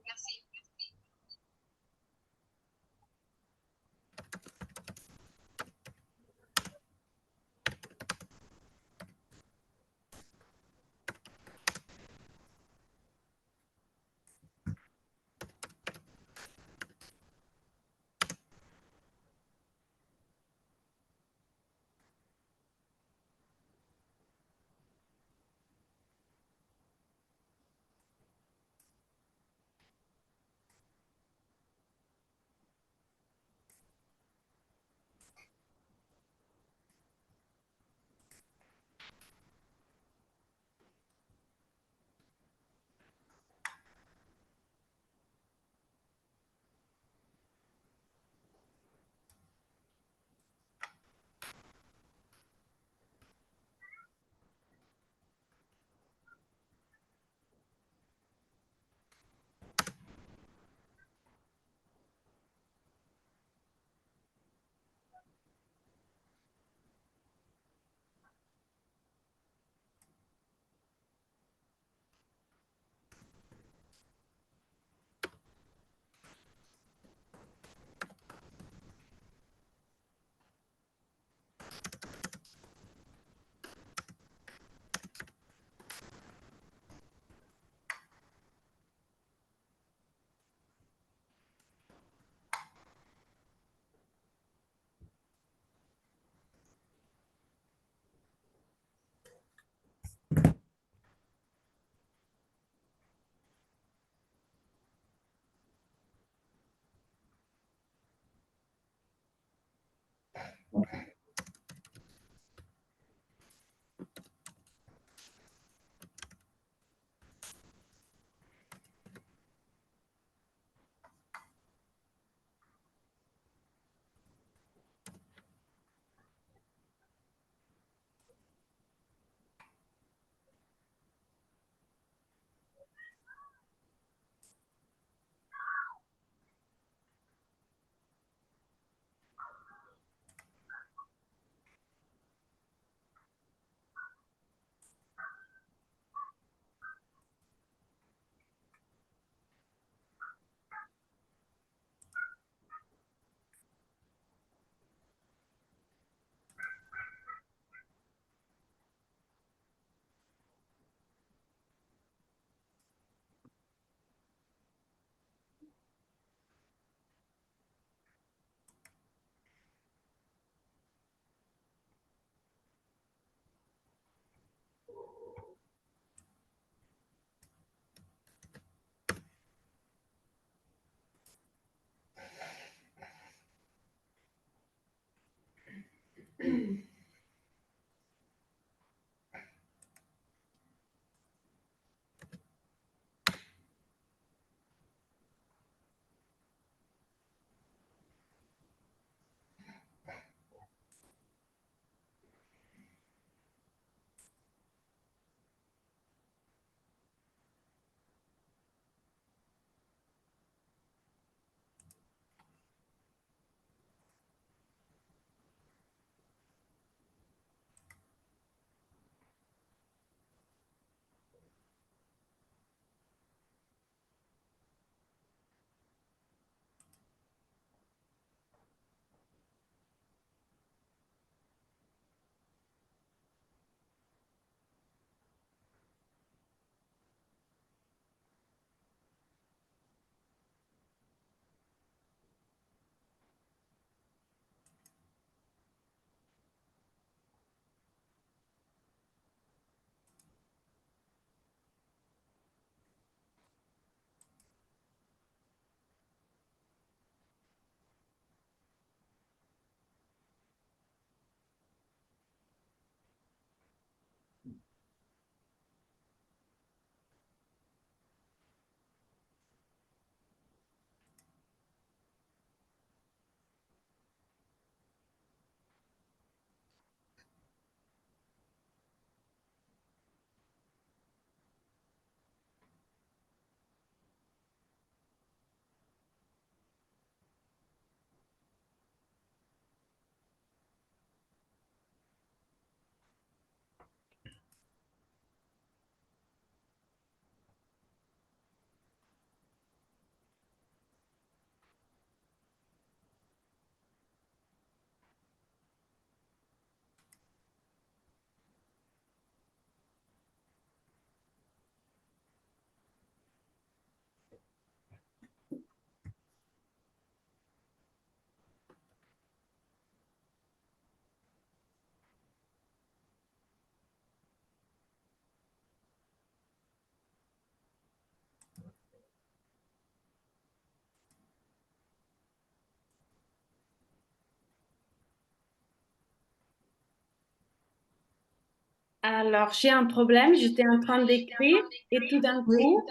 Speaker 8: Alors, j'ai un problème. J'étais en train d'écrire et tout d'un
Speaker 1: Oui.
Speaker 8: coup,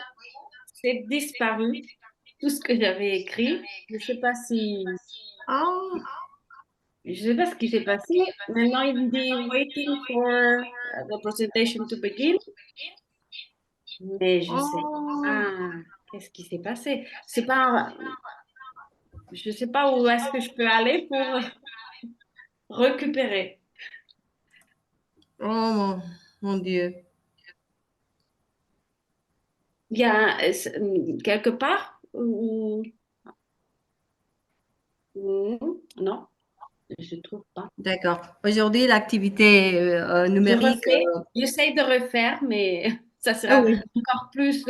Speaker 8: c'est disparu. Tout ce que j'avais écrit. Je ne sais pas si...
Speaker 1: Ah,
Speaker 8: Je sais pas ce qui s'est passé. Maintenant, il me dit waiting for the presentation to begin. Mais je sais
Speaker 1: oh.
Speaker 8: pas qu'est-ce qui s'est passé. C'est pas, je sais pas où est-ce que je peux aller pour récupérer.
Speaker 1: Oh mon Dieu.
Speaker 8: Il y a quelque part non, je trouve pas.
Speaker 1: D'accord. Aujourd'hui, l'activité
Speaker 8: Je
Speaker 1: numérique.
Speaker 8: refais, j'essaye de refaire, mais ça
Speaker 1: Ah
Speaker 8: sera
Speaker 1: oui,
Speaker 8: encore plus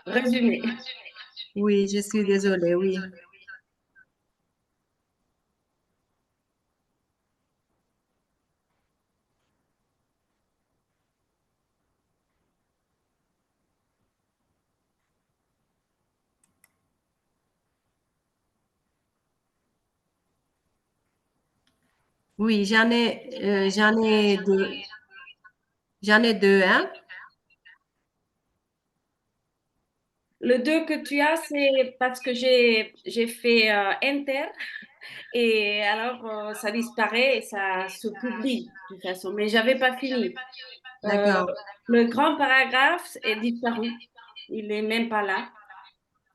Speaker 8: résumé.
Speaker 1: oui, je suis désolée, oui. Oui, j'en ai deux, hein.
Speaker 8: Le 2 que tu as, c'est parce que j'ai fait Enter. Et alors, ça disparaît et ça se publie de toute façon. Mais j'avais pas fini. Euh,
Speaker 1: D'accord,
Speaker 8: le grand paragraphe est disparu. Il n'est même pas là.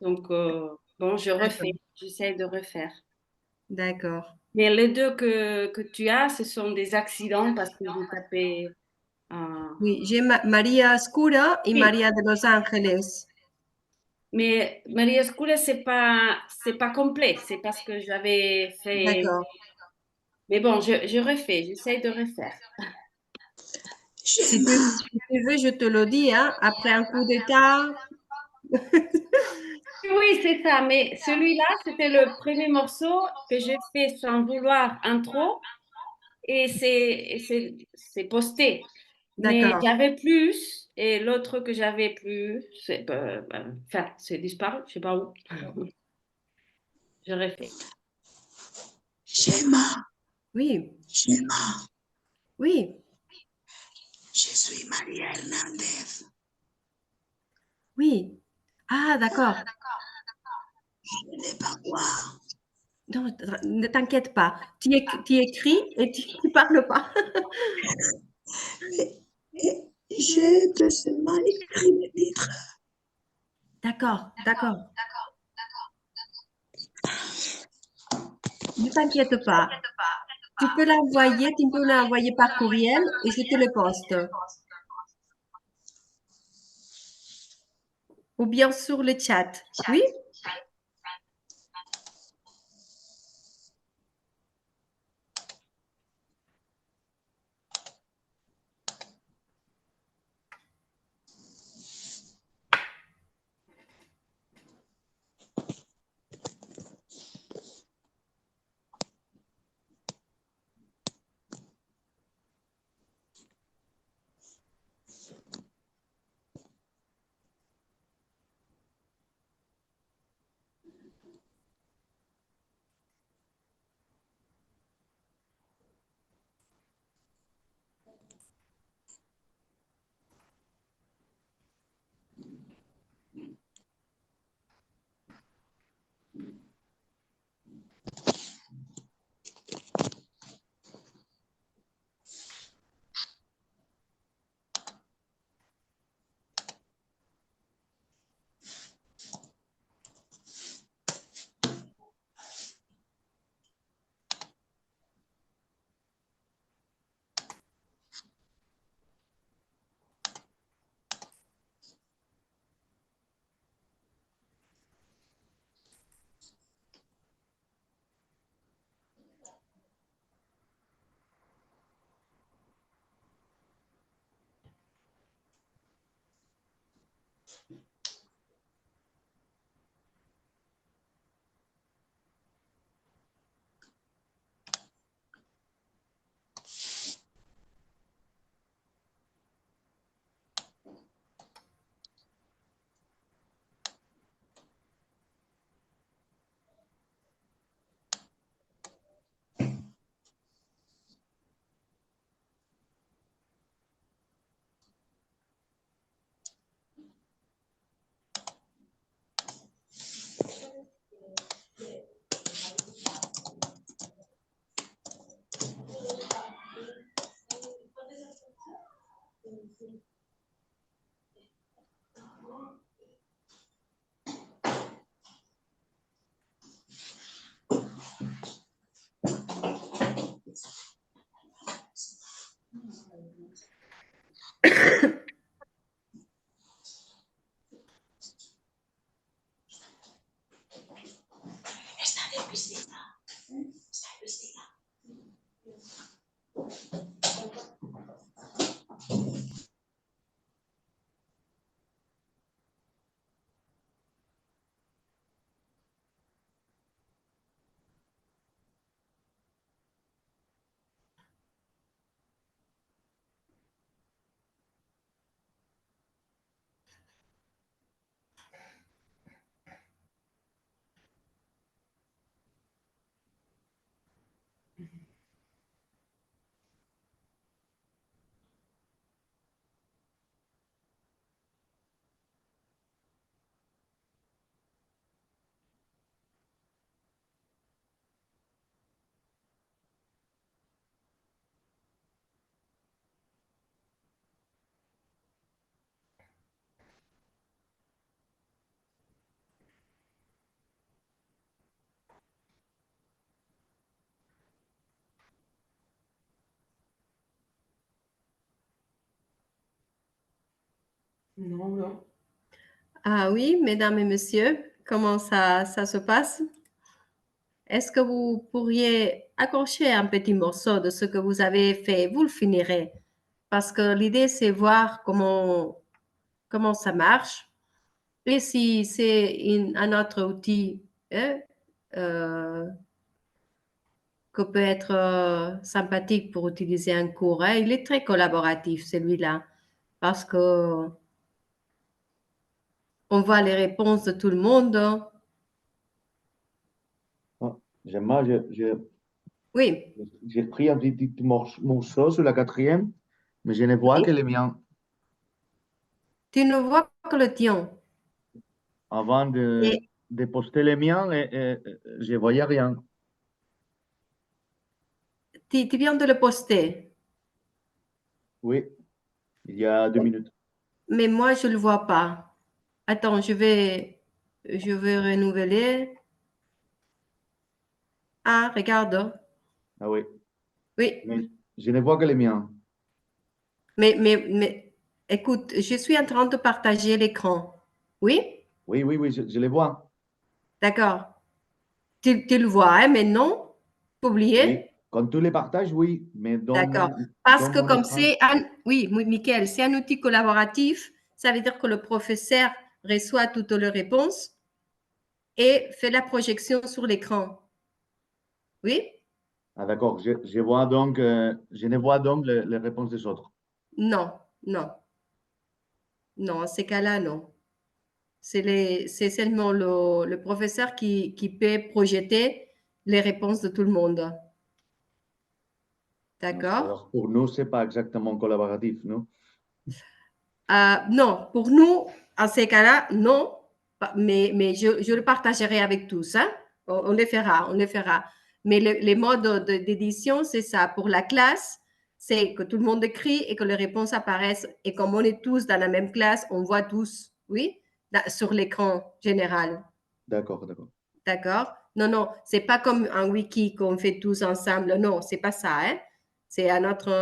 Speaker 8: Donc, bon, je refais.
Speaker 1: d'accord,
Speaker 8: J'essaie de refaire.
Speaker 1: d'accord.
Speaker 8: Mais les deux que tu as, ce sont des accidents parce que j'ai tapé. euh,
Speaker 1: Oui, j'ai Maria Scura et
Speaker 8: Oui,
Speaker 1: Maria de Los Angeles.
Speaker 8: mais Maria Escura, c'est pas complet. C'est parce que j'avais fait.
Speaker 1: D'accord.
Speaker 8: Mais bon, je refais. J'essaie de refaire.
Speaker 1: Si tu veux, je te le dis, hein, après un coup d'état.
Speaker 8: Oui, c'est ça, mais celui-là, c'était le premier morceau que j'ai fait sans vouloir intro et c'est posté. Mais
Speaker 1: D'accord.
Speaker 8: j'avais plus et l'autre que j'avais plus, enfin, c'est disparu, je sais pas où. Je refais.
Speaker 9: Gemma,
Speaker 1: Oui,
Speaker 9: Gemma,
Speaker 1: oui,
Speaker 9: je suis Maria Hernandez.
Speaker 1: oui. Ah, d'accord.
Speaker 9: Je n'ai pas quoi.
Speaker 1: Non, ne t'inquiète pas. Tu écris et tu parles pas.
Speaker 9: Mais j'ai que seulement écrit le titre.
Speaker 1: D'accord, d'accord. Ne t'inquiète pas. Tu peux l'envoyer par courriel et je te le poste. Ou bien sur le chat. Oui? Non, non. Ah oui, mesdames et messieurs, comment ça se passe? Est-ce que vous pourriez accrocher un petit morceau de ce que vous avez fait? Vous le finirez. Parce que l'idée, c'est voir comment ça marche. Et si c'est un autre outil hein, euh, que peut être sympathique pour utiliser un cours, hein, il est très collaboratif, celui-là, parce que on voit les réponses de tout le monde.
Speaker 6: Gemma,
Speaker 1: Oui,
Speaker 6: j'ai pris un petit morceau sur la quatrième, mais je ne vois
Speaker 1: oui.
Speaker 6: que les miens.
Speaker 1: Tu ne vois que le tien.
Speaker 6: Avant
Speaker 1: Et
Speaker 6: de poster les miens, je ne voyais rien.
Speaker 1: tu viens de le poster,
Speaker 6: Oui, il y a 2 minutes.
Speaker 1: mais moi, je ne le vois pas. Attends, je vais renouveler. Ah, regarde.
Speaker 6: Ah oui,
Speaker 1: Oui,
Speaker 6: mais je ne vois que les miens.
Speaker 1: mais écoute, je suis en train de partager l'écran. Oui,
Speaker 6: Oui, oui, oui, je les vois.
Speaker 1: d'accord. Tu le vois, hein, maintenant? Pas
Speaker 6: Oui,
Speaker 1: oublier?
Speaker 6: quand tu les partages, oui, mais
Speaker 1: D'accord.
Speaker 6: dans
Speaker 1: Parce que
Speaker 6: mon
Speaker 1: comme
Speaker 6: écran.
Speaker 1: c'est un, oui, Mickaël, c'est un outil collaboratif, ça veut dire que le professeur reçoit toutes les réponses et fait la projection sur l'écran. Oui?
Speaker 6: Ah, d'accord, je vois donc, je ne vois donc les réponses des autres.
Speaker 1: Non, non, non, en ces cas-là, non. C'est seulement le professeur qui peut projeter les réponses de tout le monde. D'accord?
Speaker 6: Alors, pour nous, ce n'est pas exactement collaboratif, non?
Speaker 1: Non, pour nous, en ces cas-là, non, mais je le partagerai avec tous. Hein? On le fera, on le fera. Mais les modes d'édition, c'est ça. Pour la classe, c'est que tout le monde écrit et que les réponses apparaissent. Et comme on est tous dans la même classe, on voit tous, oui, sur l'écran général.
Speaker 6: D'accord, d'accord.
Speaker 1: D'accord? Non, non, c'est pas comme un wiki qu'on fait tous ensemble. Non, c'est pas ça. Hein? C'est un autre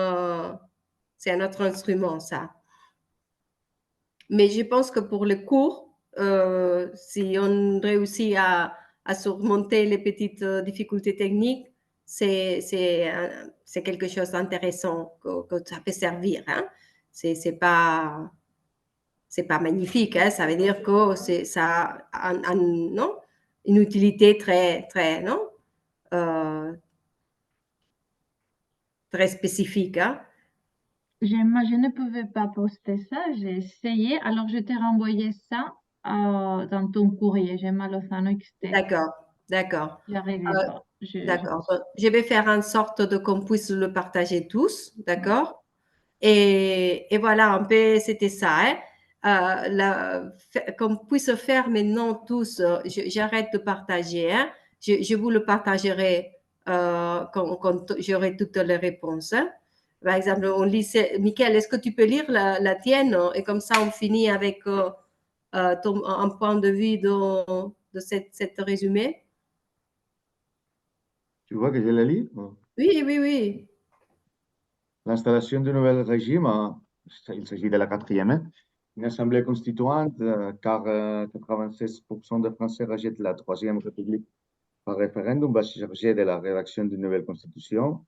Speaker 1: instrument, ça. Mais je pense que pour le cours, si on réussit à surmonter les petites difficultés techniques, c'est quelque chose d'intéressant que ça peut servir. Hein? C'est pas magnifique. Hein? Ça veut dire que ça a non? Une utilité très, très, non? Très spécifique. Hein?
Speaker 3: Gemma, je ne pouvais pas poster ça, j'ai essayé, alors je t'ai renvoyé ça dans ton courrier, Gemma Lozano XT.
Speaker 1: D'accord, d'accord.
Speaker 3: J'arrivais pas.
Speaker 1: D'accord. Je vais faire en sorte de qu'on puisse le partager tous, d'accord? Et voilà, un peu, c'était ça. Hein? Qu'on puisse faire maintenant tous, j'arrête de partager. Hein? Je vous le partagerai quand j'aurai toutes les réponses. Hein? Par exemple, on lit, Michael, est-ce que tu peux lire la tienne? Et comme ça, on finit avec un point de vue de cette résumé.
Speaker 6: Tu vois que je la lis?
Speaker 1: Oui, oui, oui.
Speaker 6: L'installation du nouvel régime, il s'agit de la quatrième, une assemblée constituante, car 96% des Français rejettent la Troisième République par référendum, va se charger de la rédaction d'une nouvelle constitution.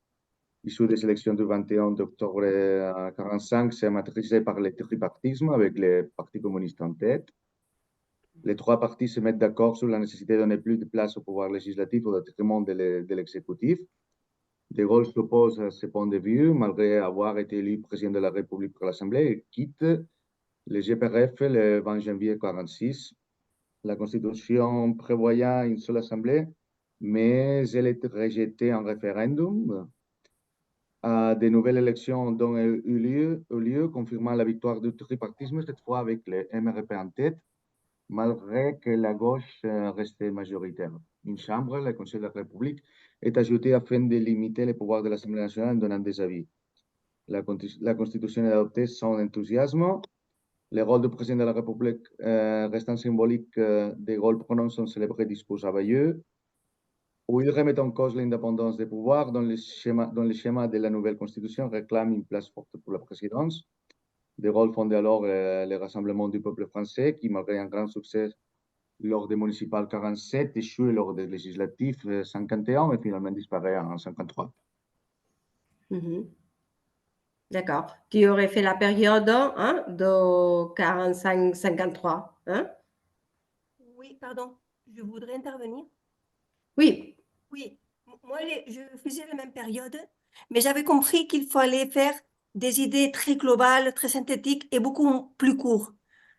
Speaker 6: Issue des élections du 21 octobre 1945, c'est maîtrisé par le tripartisme avec les partis communistes en tête. Les trois partis se mettent d'accord sur la nécessité de donner plus de place au pouvoir législatif au détriment de l'exécutif. De Gaulle s'oppose à ce point de vue, malgré avoir été élu président de la République par l'Assemblée, et quitte le GPRF le 20 janvier 1946. La Constitution prévoyant une seule Assemblée, mais elle est rejetée en référendum. Des nouvelles élections ont eu lieu, confirmant la victoire du tripartisme, cette fois avec le MRP en tête, malgré que la gauche restait majoritaire. Une chambre, le Conseil de la République, est ajoutée afin de limiter les pouvoirs de l'Assemblée nationale en donnant des avis. La Constitution est adoptée sans enthousiasme. Le rôle du président de la République restant symbolique, De Gaulle prononce son célèbre discours à Bayeux, où il remet en cause l'indépendance des pouvoirs, dont le schéma de la nouvelle Constitution réclame une place forte pour la présidence. De Gaulle fonde alors le Rassemblement du peuple français, qui, malgré un grand succès lors des municipales 47, échoue lors des législatives 51 et finalement disparaît en 53.
Speaker 1: D'accord. Tu aurais fait la période de 45-53. Hein?
Speaker 2: Oui, pardon, je voudrais intervenir.
Speaker 1: Oui.
Speaker 2: Oui, moi, je faisais la même période, mais j'avais compris qu'il fallait faire des idées très globales, très synthétiques et beaucoup plus courtes.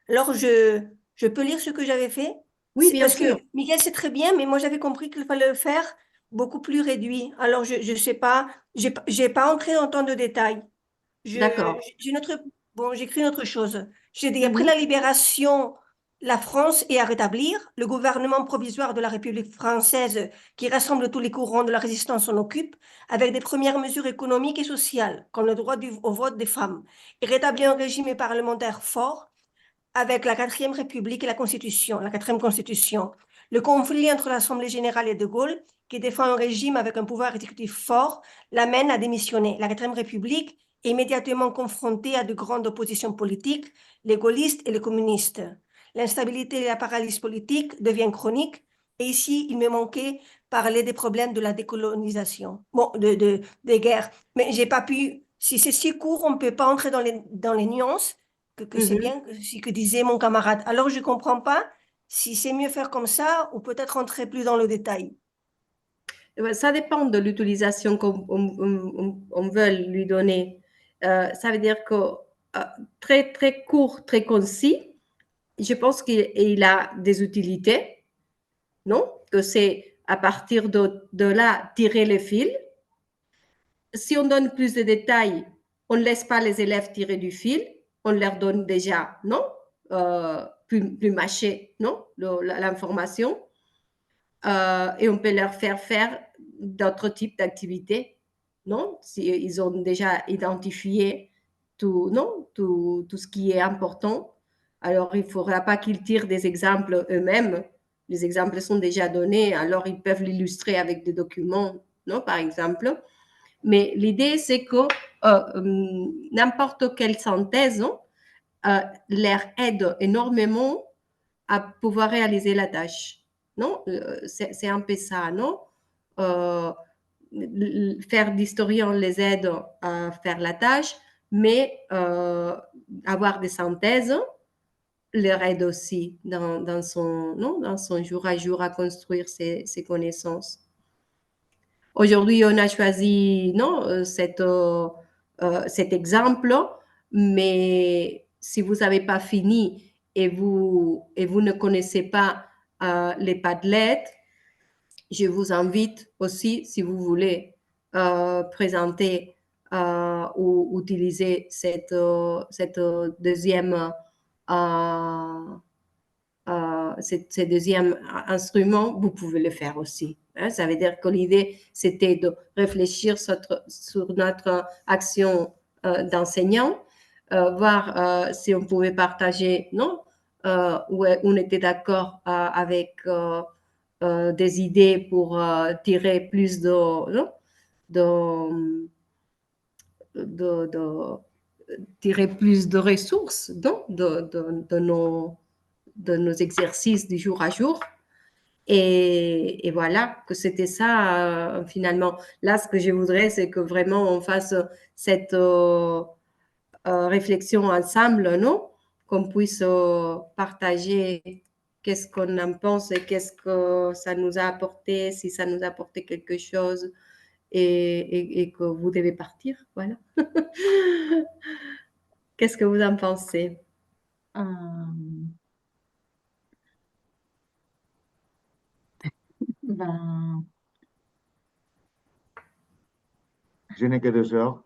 Speaker 2: Alors, je peux lire ce que j'avais fait?
Speaker 1: Oui, bien
Speaker 2: Parce
Speaker 1: sûr.
Speaker 2: que Miguel, c'est très bien, mais moi, j'avais compris qu'il fallait le faire beaucoup plus réduit. Alors, je sais pas, j'ai pas entré dans tant de détails.
Speaker 1: D'accord.
Speaker 2: J'écris une autre chose. J'ai dit, après la libération, la France est à rétablir. Le gouvernement provisoire de la République française, qui rassemble tous les courants de la résistance, s'en occupe, avec des premières mesures économiques et sociales, comme le droit au vote des femmes, et rétablit un régime parlementaire fort, avec la 4e République et la Constitution, la 4e Constitution. Le conflit entre l'Assemblée générale et De Gaulle, qui défend un régime avec un pouvoir exécutif fort, l'amène à démissionner. La 4e République est immédiatement confrontée à de grandes oppositions politiques, les gaullistes et les communistes. L'instabilité et la paralysie politique deviennent chroniques. Et ici, il me manquait parler des problèmes de la décolonisation, des guerres. Mais j'ai pas pu, si c'est si court, on ne peut pas entrer dans les nuances, que c'est bien ce que disait mon camarade. Alors, je ne comprends pas si c'est mieux faire comme ça ou peut-être entrer plus dans le détail.
Speaker 1: Ça dépend de l'utilisation qu'on veut lui donner. Ça veut dire que très, très court, très concis, je pense qu'il a des utilités, non? Que c'est à partir de là tirer le fil. Si on donne plus de détails, on ne laisse pas les élèves tirer du fil, on leur donne déjà, non? Plus mâché, non? L'information. Et on peut leur faire d'autres types d'activités, non? Si ils ont déjà identifié tout, non? Tout ce qui est important. Alors, il ne faudra pas qu'ils tirent des exemples eux-mêmes. Les exemples sont déjà donnés, alors ils peuvent l'illustrer avec des documents, non? Par exemple. Mais l'idée, c'est que n'importe quelle synthèse leur aide énormément à pouvoir réaliser la tâche. Non, c'est un peu ça, non? Faire d'historien les aide à faire la tâche, mais avoir des synthèses leur aide aussi dans son jour à jour à construire ses connaissances. Aujourd'hui, on a choisi cet exemple, mais si vous n'avez pas fini et vous ne connaissez pas les Padlet, je vous invite aussi, si vous voulez présenter ou utiliser cette deuxième ce deuxième instrument, vous pouvez le faire aussi. Hein. Ça veut dire que l'idée, c'était de réfléchir sur notre action d'enseignant, voir si on pouvait partager, non, où on était d'accord avec des idées pour tirer plus tirer plus de ressources non, de nos exercices du jour à jour. Et voilà, que c'était ça finalement. Là, ce que je voudrais, c'est que vraiment on fasse cette réflexion ensemble, non? Qu'on puisse partager qu'est-ce qu'on en pense et qu'est-ce que ça nous a apporté, si ça nous a apporté quelque chose et que vous devez partir, voilà. Qu'est-ce que vous en pensez?
Speaker 3: Ben,
Speaker 6: Je n'ai que 2 heures.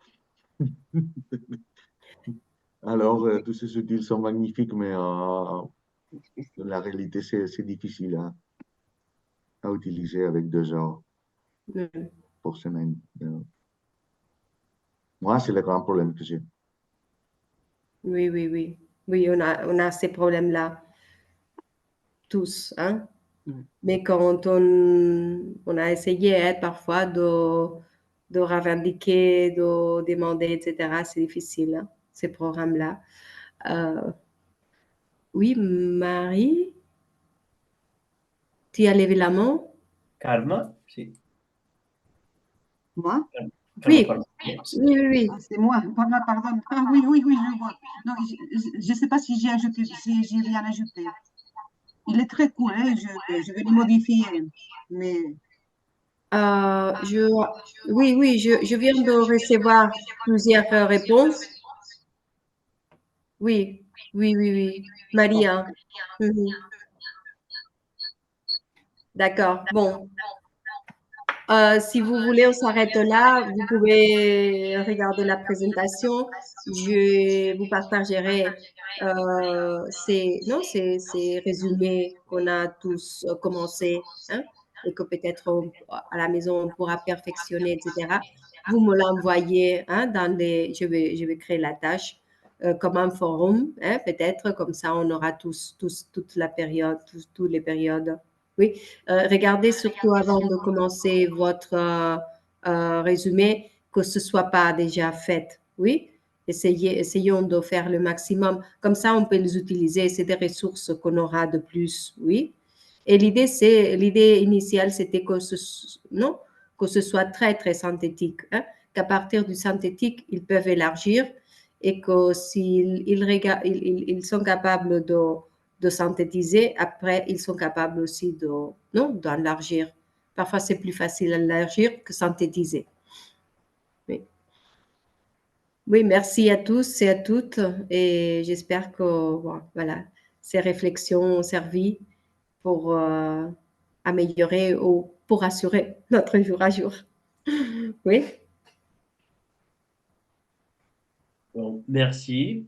Speaker 6: Alors, tous ces outils sont magnifiques, mais la réalité, c'est difficile à utiliser avec 2 heures par semaine. Moi, c'est le grand problème que j'ai.
Speaker 1: Oui, oui, oui. Oui, on a ces problèmes-là, tous. Hein? Mais quand on a essayé parfois de revendiquer, de demander, etc., c'est difficile, hein, ces programmes-là. Oui, Marie, tu as levé la main?
Speaker 10: Karma, sì.
Speaker 5: Moi?
Speaker 1: Oui,
Speaker 10: Karma.
Speaker 1: oui, oui, oui.
Speaker 5: Ah, c'est moi, pardon. Ah, oui, je vois. Non, je ne sais pas si j'ai ajouté, si j'ai rien ajouté. Il est très cool, hein, je vais le modifier, mais
Speaker 1: Oui, je viens de recevoir plusieurs réponses. Oui, oui, oui, oui. Maria. Mhm. D'accord, bon. Si vous voulez, on s'arrête là. Vous pouvez regarder la présentation. Je vous partagerai ces résumés qu'on a tous commencé, hein, et que peut-être à la maison, on pourra perfectionner, etc. Vous me l'envoyez hein, je vais créer la tâche comme un forum, hein, peut-être, comme ça on aura toute la période, toutes les périodes. Oui, regardez surtout avant de commencer votre résumé que ce soit pas déjà fait. Oui, essayons de faire le maximum. Comme ça, on peut les utiliser. C'est des ressources qu'on aura de plus. Oui. Et l'idée initiale, c'était que ce soit très, très synthétique. Hein, qu'à partir du synthétique, ils peuvent élargir et que s'ils ils sont capables de synthétiser, après, ils sont capables aussi d'enlargir. Parfois, c'est plus facile d'élargir que synthétiser. Oui. Oui, merci à tous et à toutes. Et j'espère que voilà, ces réflexions ont servi pour améliorer ou pour assurer notre jour à jour. Oui.
Speaker 10: Bon, merci.